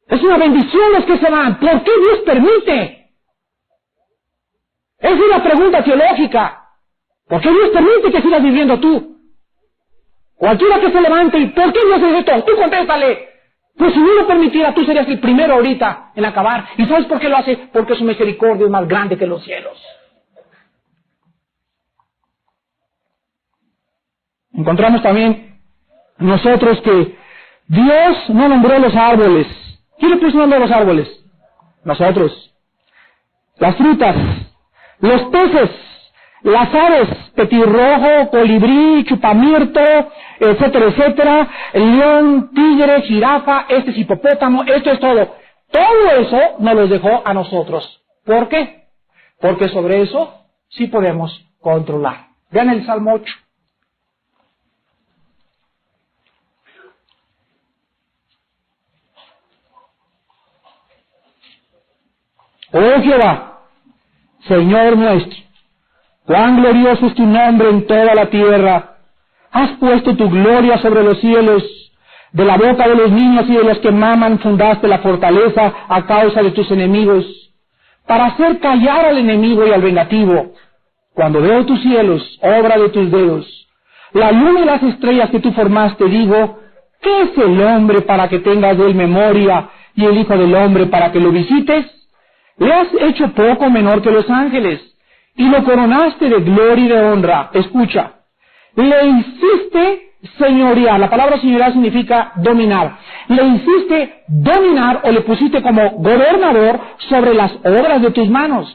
Es una bendición los que se van. ¿Por qué Dios permite? Esa es la pregunta teológica. ¿Por qué Dios permite que sigas viviendo tú? Cualquiera que se levante y ¿por qué Dios hace esto? Tú contéstale. Pues si no lo permitiera, tú serías el primero ahorita en acabar. ¿Y sabes por qué lo hace? Porque su misericordia es más grande que los cielos. Encontramos también nosotros que Dios no nombró los árboles. ¿Quién le puso nombre a los árboles? Nosotros. Las frutas, los peces, las aves, petirrojo, colibrí, chupamirto, etcétera, etcétera, el león, tigre, jirafa, este es hipopótamo, esto es todo. Todo eso nos los dejó a nosotros. ¿Por qué? Porque sobre eso sí podemos controlar. Vean el Salmo 8. Oh Jehová, Señor nuestro, cuán glorioso es tu nombre en toda la tierra. Has puesto tu gloria sobre los cielos. De la boca de los niños y de los que maman fundaste la fortaleza a causa de tus enemigos, para hacer callar al enemigo y al vengativo. Cuando veo tus cielos, obra de tus dedos, la luna y las estrellas que tú formaste, digo, ¿qué es el hombre para que tengas de él memoria y el hijo del hombre para que lo visites? Le has hecho poco menor que los ángeles y lo coronaste de gloria y de honra. Escucha, le hiciste señorear. La palabra señorear significa dominar. Le hiciste dominar o le pusiste como gobernador sobre las obras de tus manos.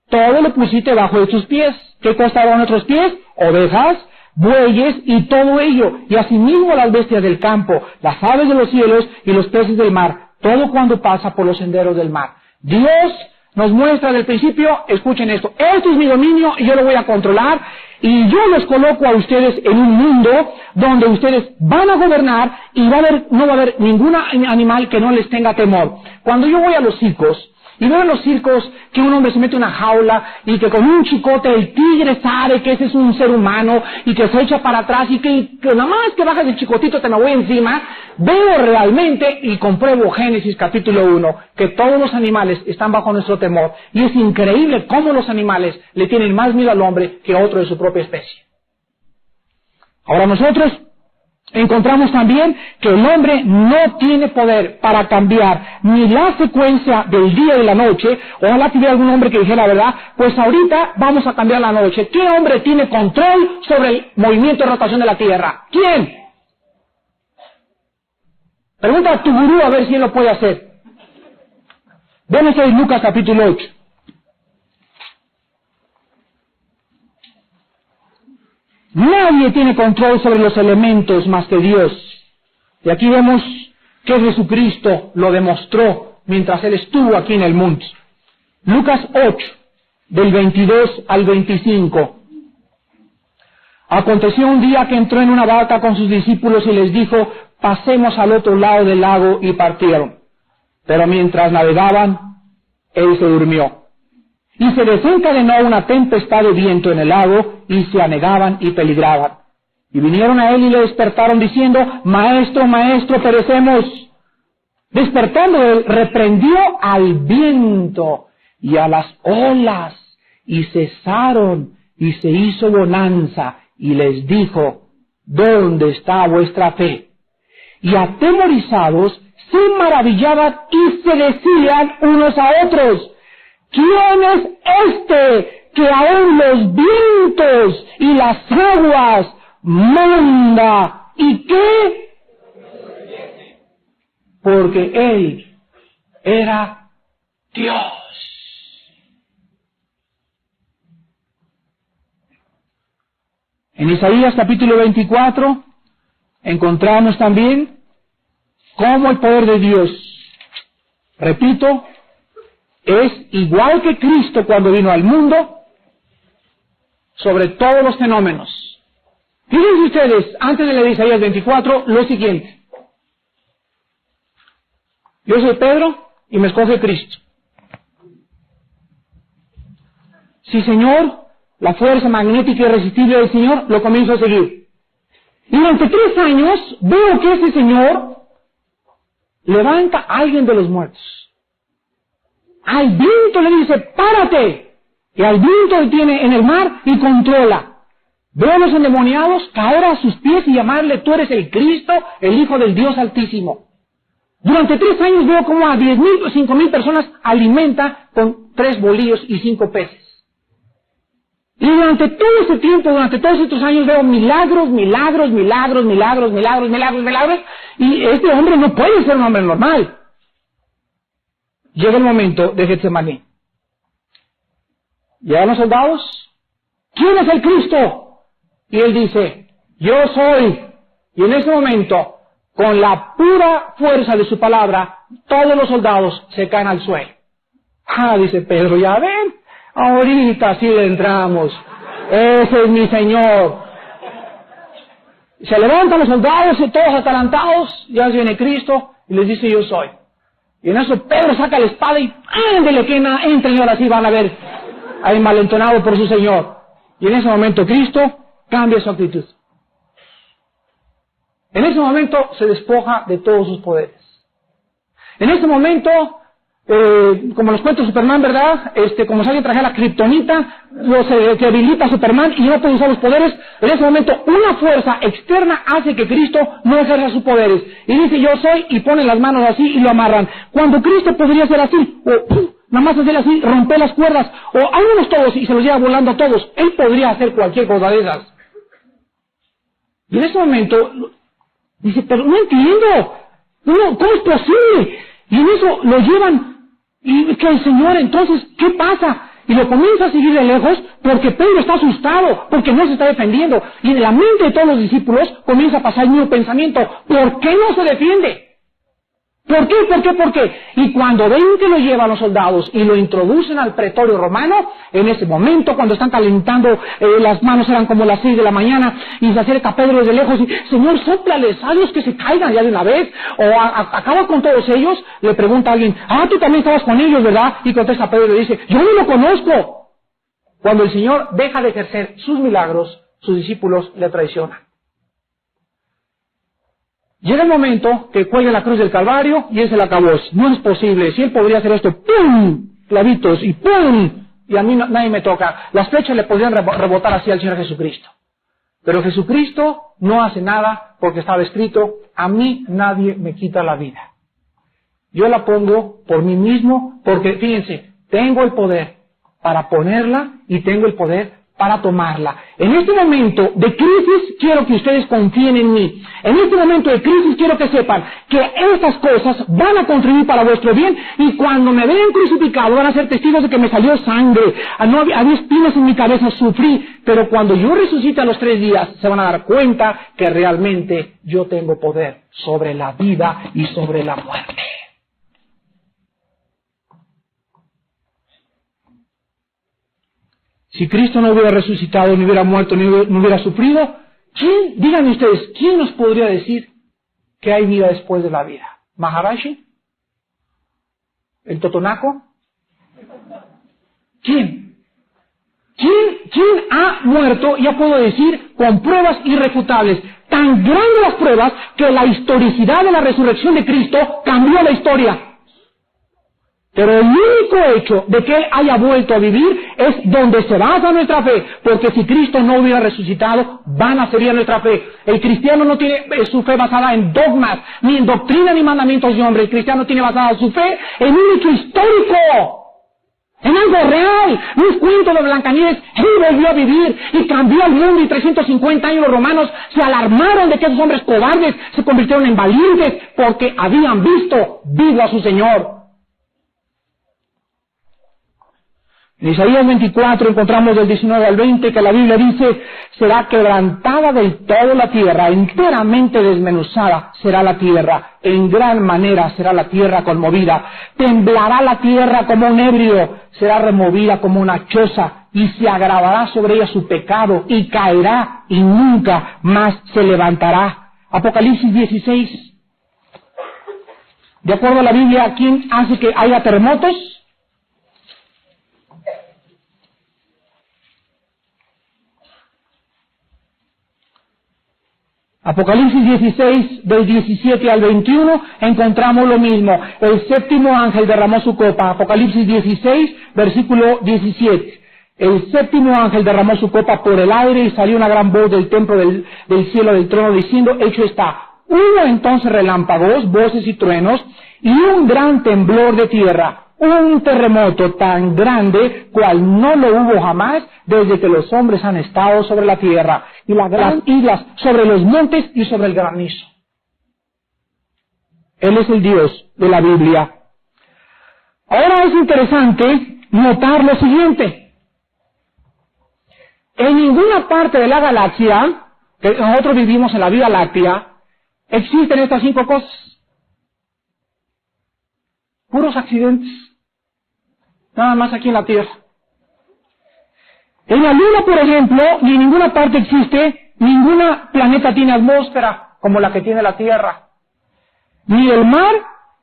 Todo lo pusiste bajo de tus pies. ¿Qué cosa bajo nuestros pies? Ovejas, bueyes y todo ello. Y asimismo las bestias del campo, las aves de los cielos y los peces del mar. Todo cuando pasa por los senderos del mar. Dios nos muestra desde el principio, escuchen esto, esto es mi dominio y yo lo voy a controlar y yo los coloco a ustedes en un mundo donde ustedes van a gobernar y no va a haber ningún animal que no les tenga temor. Cuando yo voy a los circos y veo en los circos que un hombre se mete en una jaula y que con un chicote el tigre sabe que ese es un ser humano y que se echa para atrás y que nada más que bajas el chicotito te me voy encima, veo realmente y compruebo Génesis capítulo 1 que todos los animales están bajo nuestro temor y es increíble cómo los animales le tienen más miedo al hombre que a otro de su propia especie. Ahora nosotros encontramos también que el hombre no tiene poder para cambiar ni la secuencia del día y de la noche. Ojalá tuviera algún hombre que dijera la verdad, pues ahorita vamos a cambiar la noche. ¿Qué hombre tiene control sobre el movimiento de rotación de la Tierra? ¿Quién? Pregunta a tu gurú a ver si él lo puede hacer. Vemos en Lucas capítulo 8. Nadie tiene control sobre los elementos más que Dios. Y aquí vemos que Jesucristo lo demostró mientras Él estuvo aquí en el mundo. Lucas 8, del 22 al 25. Aconteció un día que entró en una barca con sus discípulos y les dijo, pasemos al otro lado del lago, y partieron. Pero mientras navegaban, Él se durmió. Y se desencadenó una tempestad de viento en el lago, y se anegaban y peligraban. Y vinieron a Él y le despertaron diciendo, Maestro, Maestro, perecemos. Despertando Él, reprendió al viento y a las olas, y cesaron, y se hizo bonanza, y les dijo, ¿dónde está vuestra fe? Y atemorizados, se maravillaban y se decían unos a otros, ¿quién es este que aún los vientos y las aguas manda? ¿Y qué? Porque Él era Dios. En Isaías capítulo 24 encontramos también cómo el poder de Dios, repito, es igual que Cristo cuando vino al mundo sobre todos los fenómenos. Fíjense ustedes, antes de leer Isaías 24, lo siguiente. Yo soy Pedro y me escoge Cristo. Sí, Señor, la fuerza magnética irresistible del Señor, lo comienzo a seguir. Y durante 3 años veo que ese Señor levanta a alguien de los muertos. Al viento le dice, párate. Y al viento detiene en el mar y controla. Veo a los endemoniados caer a sus pies y llamarle, tú eres el Cristo, el Hijo del Dios Altísimo. Durante 3 años veo como a 10,000 o 5,000 personas alimenta con 3 bolillos y 5 peces. Y durante todo ese tiempo, durante todos estos años veo milagros, milagros, milagros, milagros, milagros, milagros, milagros, y este hombre no puede ser un hombre normal. Llega el momento de Getsemaní. Llegan los soldados, ¿quién es el Cristo? Y él dice, yo soy. Y en ese momento, con la pura fuerza de su palabra, todos los soldados se caen al suelo. Dice Pedro, ya ven, ahorita sí le entramos. Ese es mi Señor. Se levantan los soldados y todos atalantados, ya viene Cristo y les dice, yo soy. Y en eso Pedro saca la espada y ándele que entren y ahora sí van a ver ahí malentonado por su Señor. Y en ese momento Cristo cambia su actitud. En ese momento se despoja de todos sus poderes. En ese momento, como los cuentos de Superman, ¿verdad? Como si alguien trajera la kriptonita, se debilita a Superman y no puede usar los poderes. En ese momento, una fuerza externa hace que Cristo no ejerza sus poderes. Y dice, yo soy, y pone las manos así y lo amarran. Cuando Cristo podría hacer así, o nada más hacer así, romper las cuerdas, o algunos todos y se los lleva volando a todos. Él podría hacer cualquier cosa de esas. Y en ese momento, dice, pero no entiendo, ¿cómo es posible? Y en eso lo llevan, y que el Señor, entonces, ¿qué pasa? Y lo comienza a seguir de lejos, porque Pedro está asustado, porque no se está defendiendo. Y en la mente de todos los discípulos comienza a pasar el mismo pensamiento, ¿por qué no se defiende? ¿Por qué? ¿Por qué? ¿Por qué? Y cuando ven que lo llevan los soldados y lo introducen al pretorio romano, en ese momento, cuando están calentando, las manos eran como las 6 de la mañana, y se acerca Pedro desde lejos y, Señor, sóplales, hazlos que se caigan ya de una vez, o acaba con todos ellos. Le pregunta a alguien, tú también estabas con ellos, ¿verdad? Y contesta Pedro y le dice, yo no lo conozco. Cuando el Señor deja de ejercer sus milagros, sus discípulos le traicionan. Llega el momento que cuelga la cruz del Calvario y es el acabose. No es posible. Si él podría hacer esto, ¡pum! Clavitos y ¡pum! Y a mí nadie me toca. Las flechas le podrían rebotar así al Señor Jesucristo. Pero Jesucristo no hace nada porque estaba escrito, a mí nadie me quita la vida. Yo la pongo por mí mismo porque, fíjense, tengo el poder para ponerla y tengo el poder para tomarla. En este momento de crisis quiero que ustedes confíen en mí. En este momento de crisis quiero que sepan que estas cosas van a contribuir para vuestro bien, y cuando me vean crucificado van a ser testigos de que me salió sangre, había espinas en mi cabeza, sufrí, pero cuando yo resucite a los 3 días se van a dar cuenta que realmente yo tengo poder sobre la vida y sobre la muerte. Si Cristo no hubiera resucitado, ni hubiera muerto, ni hubiera sufrido, díganme ustedes, ¿quién nos podría decir que hay vida después de la vida? ¿Maharashi? ¿El Totonaco? ¿Quién ha muerto? Ya puedo decir, con pruebas irrefutables. Tan grandes las pruebas que la historicidad de la resurrección de Cristo cambió la historia. Pero el único hecho de que Él haya vuelto a vivir es donde se basa nuestra fe, porque si Cristo no hubiera resucitado, vana sería nuestra fe. El cristiano no tiene su fe basada en dogmas, ni en doctrina, ni mandamientos de hombre. El cristiano tiene basada su fe en un hecho histórico, en algo real. No es cuento de Blancanieves. Él volvió a vivir y cambió el mundo, y 350 años los romanos se alarmaron de que esos hombres cobardes se convirtieron en valientes porque habían visto vivo a su Señor. En Isaías 24 encontramos del 19 al 20 que la Biblia dice: será quebrantada del todo la tierra, enteramente desmenuzada será la tierra, en gran manera será la tierra conmovida, temblará la tierra como un ebrio, será removida como una choza, y se agravará sobre ella su pecado, y caerá, y nunca más se levantará. Apocalipsis 16. De acuerdo a la Biblia, ¿quién hace que haya terremotos? Apocalipsis 16, del 17 al 21, encontramos lo mismo. El séptimo ángel derramó su copa. Apocalipsis 16, versículo 17. El séptimo ángel derramó su copa por el aire, y salió una gran voz del templo del cielo del trono, diciendo: hecho está. Hubo entonces relámpagos, voces y truenos, y un gran temblor de tierra. Un terremoto tan grande cual no lo hubo jamás desde que los hombres han estado sobre la tierra, y las islas sobre los montes y sobre el granizo. Él es el Dios de la Biblia. Ahora es interesante notar lo siguiente. En ninguna parte de la galaxia, que nosotros vivimos en la Vía Láctea, existen estas 5 cosas. Puros accidentes. Nada más aquí en la Tierra. En la Luna, por ejemplo, ni en ninguna parte existe, ninguna planeta tiene atmósfera como la que tiene la Tierra. Ni el mar,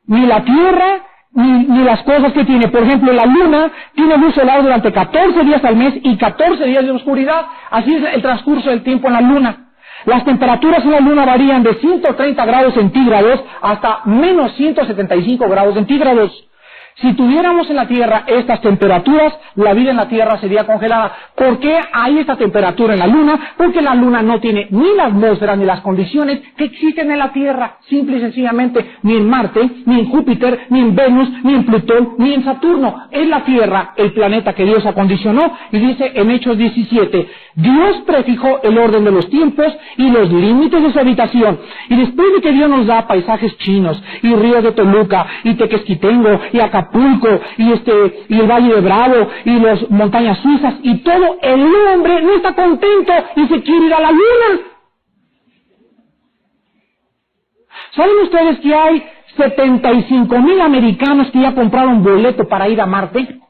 ni la Tierra, ni las cosas que tiene. Por ejemplo, la Luna tiene luz solar durante 14 días al mes y 14 días de oscuridad. Así es el transcurso del tiempo en la Luna. Las temperaturas en la Luna varían de 130 grados centígrados hasta menos 175 grados centígrados. Si tuviéramos en la Tierra estas temperaturas, la vida en la Tierra sería congelada. ¿Por qué hay esta temperatura en la Luna? Porque la Luna no tiene ni la atmósfera ni las condiciones que existen en la Tierra. Simple y sencillamente, ni en Marte, ni en Júpiter, ni en Venus, ni en Plutón, ni en Saturno. Es la Tierra el planeta que Dios acondicionó, y dice en Hechos 17, Dios prefijó el orden de los tiempos y los límites de su habitación. Y después de que Dios nos da paisajes chinos, y ríos de Toluca, y Tequesquitengo, y Acapulco, y el Valle de Bravo, y las montañas suizas, y todo, el hombre no está contento y se quiere ir a la Luna. ¿Saben ustedes que hay 75,000 americanos que ya compraron boleto para ir a Marte?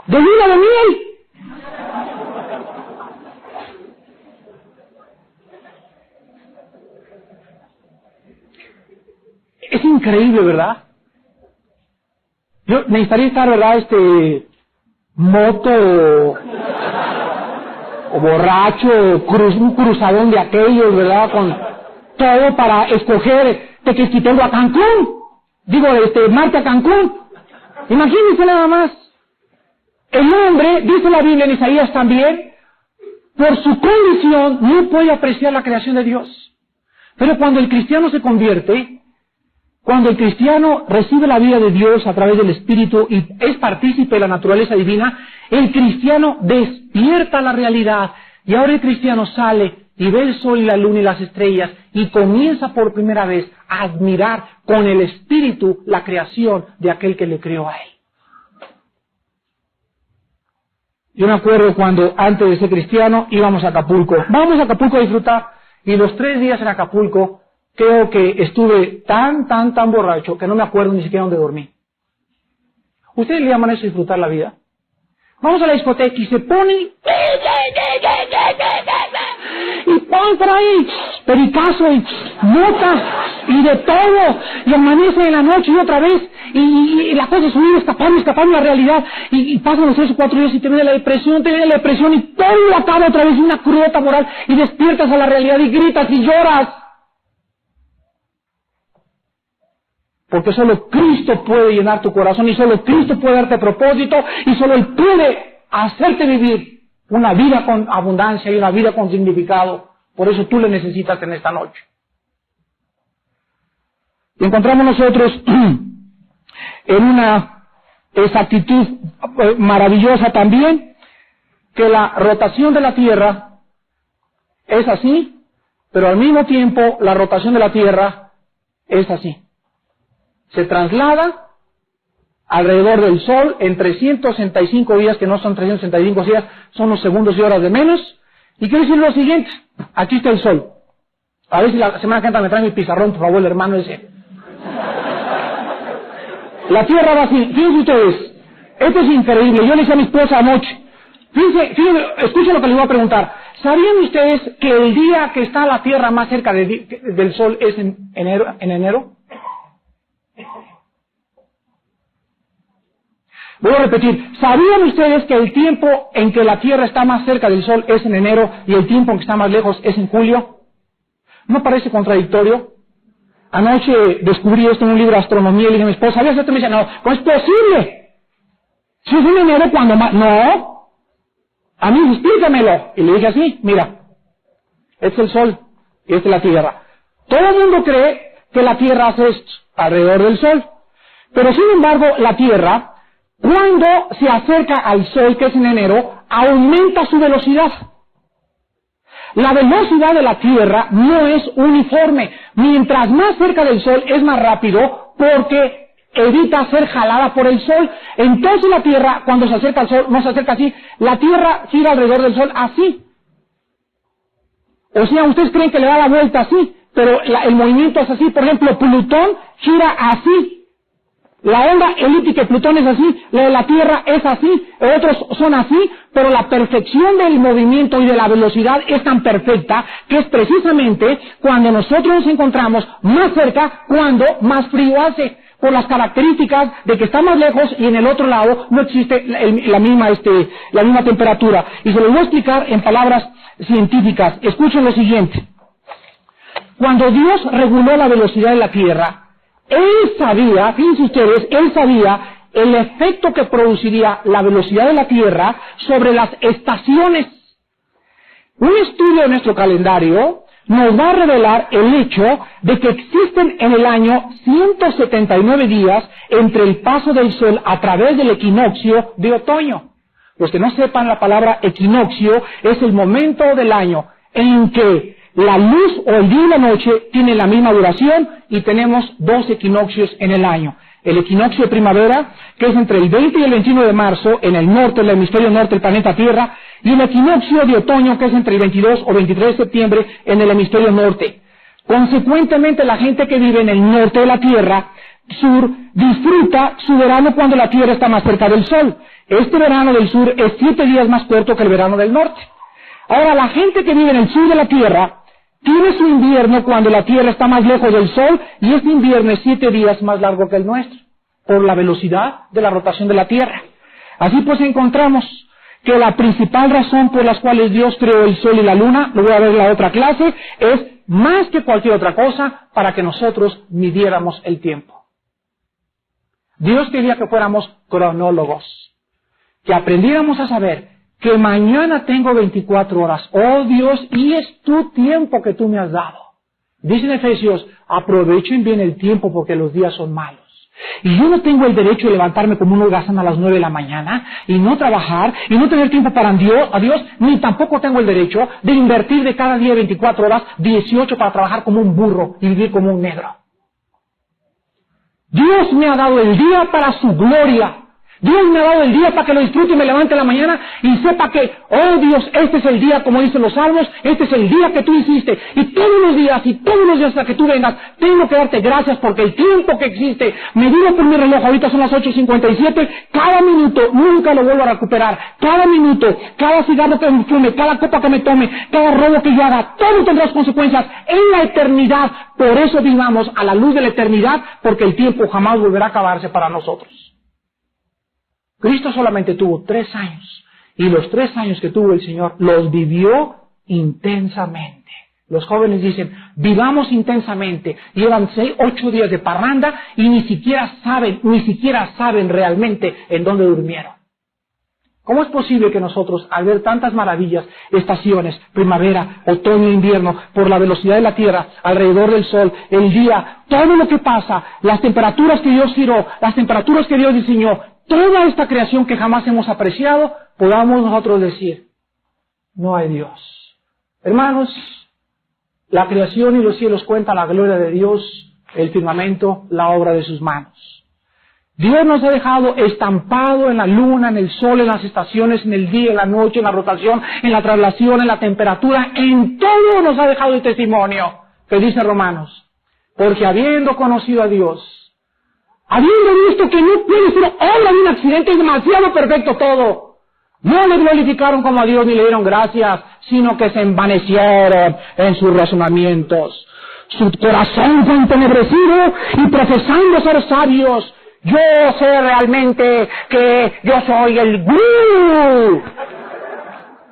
¡De luna de miel! Es increíble, ¿verdad? Yo necesitaría estar, ¿verdad? Moto o borracho, un cruzadón de aquellos, ¿verdad? Con todo para escoger Tequesquitengo a Cancún. Digo, Marte a Cancún. Imagínense nada más. El hombre, dice la Biblia en Isaías también, por su condición no puede apreciar la creación de Dios. Pero cuando el cristiano se convierte, cuando el cristiano recibe la vida de Dios a través del Espíritu y es partícipe de la naturaleza divina, El cristiano despierta la realidad y ahora el cristiano sale y ve el sol y la luna y las estrellas y comienza por primera vez a admirar con el espíritu la creación de aquel que le creó a él. Yo me acuerdo cuando antes de ser cristiano íbamos a Acapulco. Vamos a Acapulco a disfrutar y los 3 días en Acapulco creo que estuve tan borracho que no me acuerdo ni siquiera dónde dormí. ¿Ustedes le llaman eso disfrutar la vida? Vamos a la discoteca y se ponen y ponen por ahí pericazo y mota y de todo y amanece en la noche y otra vez y la cosa subir escapando la realidad y pasan los 3 o 4 días y te viene la depresión y todo acaba otra vez una crudeza moral y despiertas a la realidad y gritas y lloras. Porque solo Cristo puede llenar tu corazón y solo Cristo puede darte propósito y solo Él puede hacerte vivir una vida con abundancia y una vida con significado. Por eso tú le necesitas en esta noche. Y encontramos nosotros en una exactitud maravillosa también que la rotación de la Tierra es así, pero al mismo tiempo la rotación de la Tierra es así. Se traslada alrededor del Sol en 365 días, que no son 365 días, son los segundos y horas de menos. Y quiero decir lo siguiente, aquí está el Sol. A ver si la semana que entra me trae mi pizarrón, por favor, el hermano ese. La Tierra va así, fíjense ustedes, esto es increíble, yo le decía a mi esposa anoche, fíjense, escuchen lo que les voy a preguntar. ¿Sabían ustedes que el día que está la Tierra más cerca del Sol es en enero? Voy a repetir, ¿sabían ustedes que el tiempo en que la Tierra está más cerca del Sol es en enero y el tiempo en que está más lejos es en julio? ¿No parece contradictorio? Anoche descubrí esto en un libro de astronomía y le dije a mi esposa, ¿sabías esto? Me dice, no, ¿cómo es posible? Si es en enero cuando más... No, a mí explícamelo. Y le dije así, mira, este es el Sol y esta es la Tierra. Todo el mundo cree que la Tierra hace esto alrededor del Sol, pero sin embargo la Tierra, cuando se acerca al Sol, que es en enero, aumenta su velocidad. La velocidad de la Tierra no es uniforme. Mientras más cerca del Sol es más rápido porque evita ser jalada por el Sol. Entonces la Tierra, cuando se acerca al Sol, no se acerca así. La Tierra gira alrededor del Sol así. O sea, ustedes creen que le da la vuelta así, pero el movimiento es así. Por ejemplo, Plutón gira así. La onda elíptica de Plutón es así, la de la Tierra es así, otros son así, pero la perfección del movimiento y de la velocidad es tan perfecta que es precisamente cuando nosotros nos encontramos más cerca, cuando más frío hace, por las características de que está más lejos y en el otro lado no existe la misma temperatura. Y se lo voy a explicar en palabras científicas. Escuchen lo siguiente. Cuando Dios reguló la velocidad de la Tierra, Él sabía, fíjense ustedes, Él sabía el efecto que produciría la velocidad de la Tierra sobre las estaciones. Un estudio de nuestro calendario nos va a revelar el hecho de que existen en el año 179 días entre el paso del Sol a través del equinoccio de otoño. Los que no sepan la palabra equinoccio es el momento del año en que la luz o el día y la noche tienen la misma duración y tenemos 2 equinoccios en el año. El equinoccio de primavera, que es entre el 20 y el 21 de marzo en el norte, el hemisferio norte del planeta Tierra, y el equinoccio de otoño, que es entre el 22 o 23 de septiembre en el hemisferio norte. Consecuentemente, la gente que vive en el norte de la Tierra sur disfruta su verano cuando la Tierra está más cerca del Sol. Este verano del sur es 7 días más corto que el verano del norte. Ahora, la gente que vive en el sur de la Tierra tiene su invierno cuando la Tierra está más lejos del Sol y este invierno es 7 días más largo que el nuestro, por la velocidad de la rotación de la Tierra. Así pues encontramos que la principal razón por las cuales Dios creó el Sol y la Luna, lo voy a ver en la otra clase, es más que cualquier otra cosa para que nosotros midiéramos el tiempo. Dios quería que fuéramos cronólogos, que aprendiéramos a saber que mañana tengo 24 horas. Oh Dios, y es tu tiempo que tú me has dado. Dice en Efesios, aprovechen bien el tiempo porque los días son malos. Y yo no tengo el derecho de levantarme como un holgazán a las 9 de la mañana y no trabajar y no tener tiempo para Dios, ni tampoco tengo el derecho de invertir de cada día 24 horas, 18 para trabajar como un burro y vivir como un negro. Dios me ha dado el día para su gloria. Dios me ha dado el día para que lo disfrute y me levante en la mañana y sepa que, oh Dios, este es el día, como dicen los salmos, este es el día que tú hiciste. Y todos los días hasta que tú vengas, tengo que darte gracias porque el tiempo que existe, medido por mi reloj, ahorita son las 8:57, cada minuto nunca lo vuelvo a recuperar. Cada minuto, cada cigarro que me fume, cada copa que me tome, cada robo que yo haga, todo tendrá consecuencias en la eternidad. Por eso vivamos a la luz de la eternidad, porque el tiempo jamás volverá a acabarse para nosotros. Cristo solamente tuvo 3 años, y los 3 años que tuvo el Señor los vivió intensamente. Los jóvenes dicen, vivamos intensamente. Llevan 8 días de parranda y ni siquiera saben realmente en dónde durmieron. ¿Cómo es posible que nosotros, al ver tantas maravillas, estaciones, primavera, otoño, invierno, por la velocidad de la Tierra, alrededor del Sol, el día, todo lo que pasa, las temperaturas que Dios giró, las temperaturas que Dios diseñó, toda esta creación que jamás hemos apreciado, podamos nosotros decir, no hay Dios? Hermanos, la creación y los cielos cuentan la gloria de Dios, el firmamento, la obra de sus manos. Dios nos ha dejado estampado en la luna, en el sol, en las estaciones, en el día, en la noche, en la rotación, en la traslación, en la temperatura, en todo nos ha dejado el testimonio, que dice Romanos, porque habiendo conocido a Dios, habiendo visto que no puede ser obra de un accidente, es demasiado perfecto todo, no le glorificaron como a Dios ni le dieron gracias, sino que se envanecieron en sus razonamientos. Su corazón fue entenebrecido y profesando ser sabios, yo sé realmente que yo soy el gurú.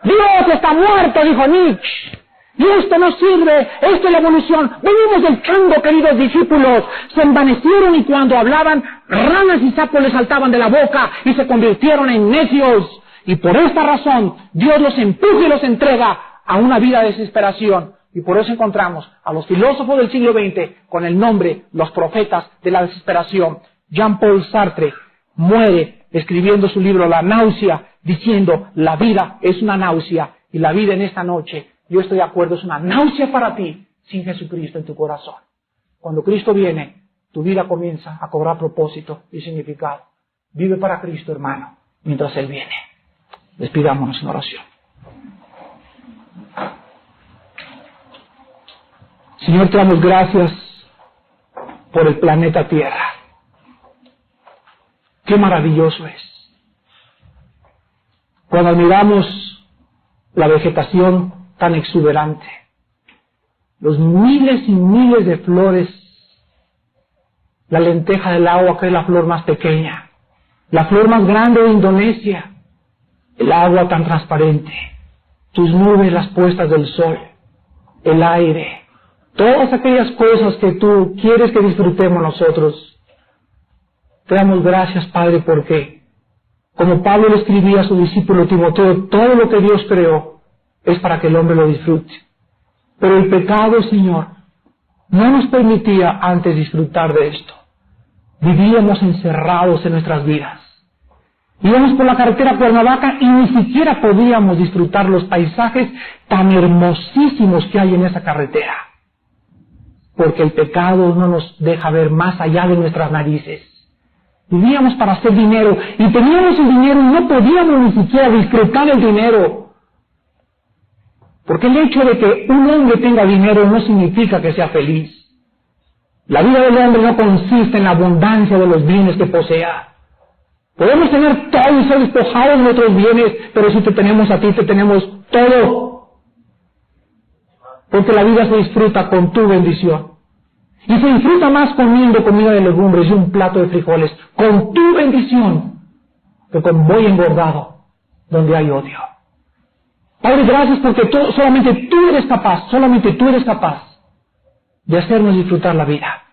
Dios está muerto, dijo Nietzsche. Y esto no sirve, esto es la evolución. Venimos del chango, queridos discípulos. Se envanecieron y cuando hablaban, ranas y sapos les saltaban de la boca y se convirtieron en necios. Y por esta razón, Dios los empuja y los entrega a una vida de desesperación. Y por eso encontramos a los filósofos del siglo XX con el nombre, los profetas de la desesperación. Jean-Paul Sartre muere escribiendo su libro La náusea, diciendo, la vida es una náusea y la vida en esta noche, yo estoy de acuerdo, es una náusea para ti sin Jesucristo en tu corazón. Cuando Cristo viene, tu vida comienza a cobrar propósito y significado. Vive para Cristo, hermano, mientras Él viene. Despidámonos en oración. Señor, te damos gracias por el planeta Tierra. Qué maravilloso es. Cuando admiramos la vegetación tan exuberante, los miles y miles de flores, la lenteja del agua, que es la flor más pequeña, la flor más grande de Indonesia, el agua tan transparente, tus nubes, las puestas del sol, el aire, todas aquellas cosas que tú quieres que disfrutemos nosotros. Te damos gracias, Padre, porque, como Pablo le escribía a su discípulo Timoteo, todo lo que Dios creó es para que el hombre lo disfrute. Pero el pecado, Señor, no nos permitía antes disfrutar de esto. Vivíamos encerrados en nuestras vidas. Íbamos por la carretera Cuernavaca y ni siquiera podíamos disfrutar los paisajes tan hermosísimos que hay en esa carretera. Porque el pecado no nos deja ver más allá de nuestras narices. Vivíamos para hacer dinero y teníamos el dinero y no podíamos ni siquiera disfrutar el dinero. Porque el hecho de que un hombre tenga dinero no significa que sea feliz. La vida del hombre no consiste en la abundancia de los bienes que posea. Podemos tener todo y ser despojados de nuestros bienes, pero si te tenemos a ti, te tenemos todo. Porque la vida se disfruta con tu bendición. Y se disfruta más comiendo comida de legumbres y un plato de frijoles, con tu bendición, que con buey engordado, donde hay odio. Padre, gracias porque solamente tú eres capaz de hacernos disfrutar la vida.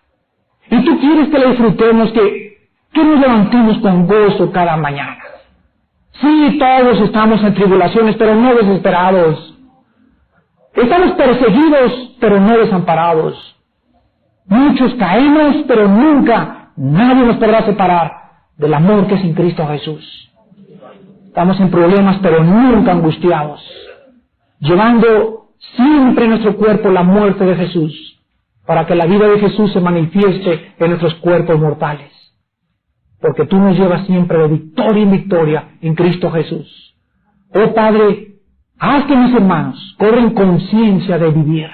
Y tú quieres que la disfrutemos, que nos levantemos con gozo cada mañana. Sí, todos estamos en tribulaciones, pero no desesperados. Estamos perseguidos, pero no desamparados. Muchos caemos, pero nunca nadie nos podrá separar del amor que es en Cristo Jesús. Estamos en problemas, pero nunca angustiados, llevando siempre en nuestro cuerpo la muerte de Jesús, para que la vida de Jesús se manifieste en nuestros cuerpos mortales. Porque tú nos llevas siempre de victoria en victoria en Cristo Jesús. Oh Padre, haz que mis hermanos cobren conciencia de vivir,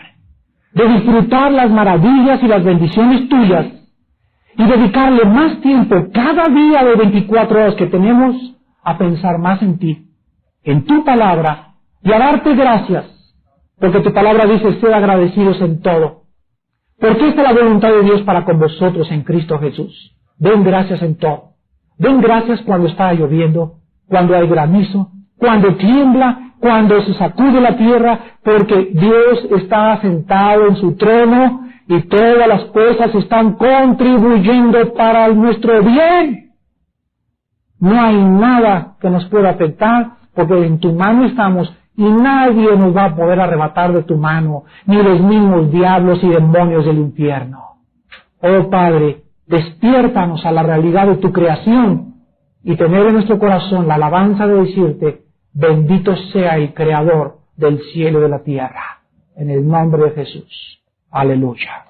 de disfrutar las maravillas y las bendiciones tuyas, y dedicarle más tiempo cada día de 24 horas que tenemos a pensar más en ti, en tu palabra, y a darte gracias, porque tu palabra dice, sed agradecidos en todo. Porque esta es la voluntad de Dios para con vosotros en Cristo Jesús. Den gracias en todo. Den gracias cuando está lloviendo, cuando hay granizo, cuando tiembla, cuando se sacude la tierra, porque Dios está sentado en su trono y todas las cosas están contribuyendo para nuestro bien. No hay nada que nos pueda afectar, porque en tu mano estamos y nadie nos va a poder arrebatar de tu mano, ni los mismos diablos y demonios del infierno. Oh Padre, despiértanos a la realidad de tu creación y tener en nuestro corazón la alabanza de decirte, bendito sea el Creador del cielo y de la tierra. En el nombre de Jesús. Aleluya.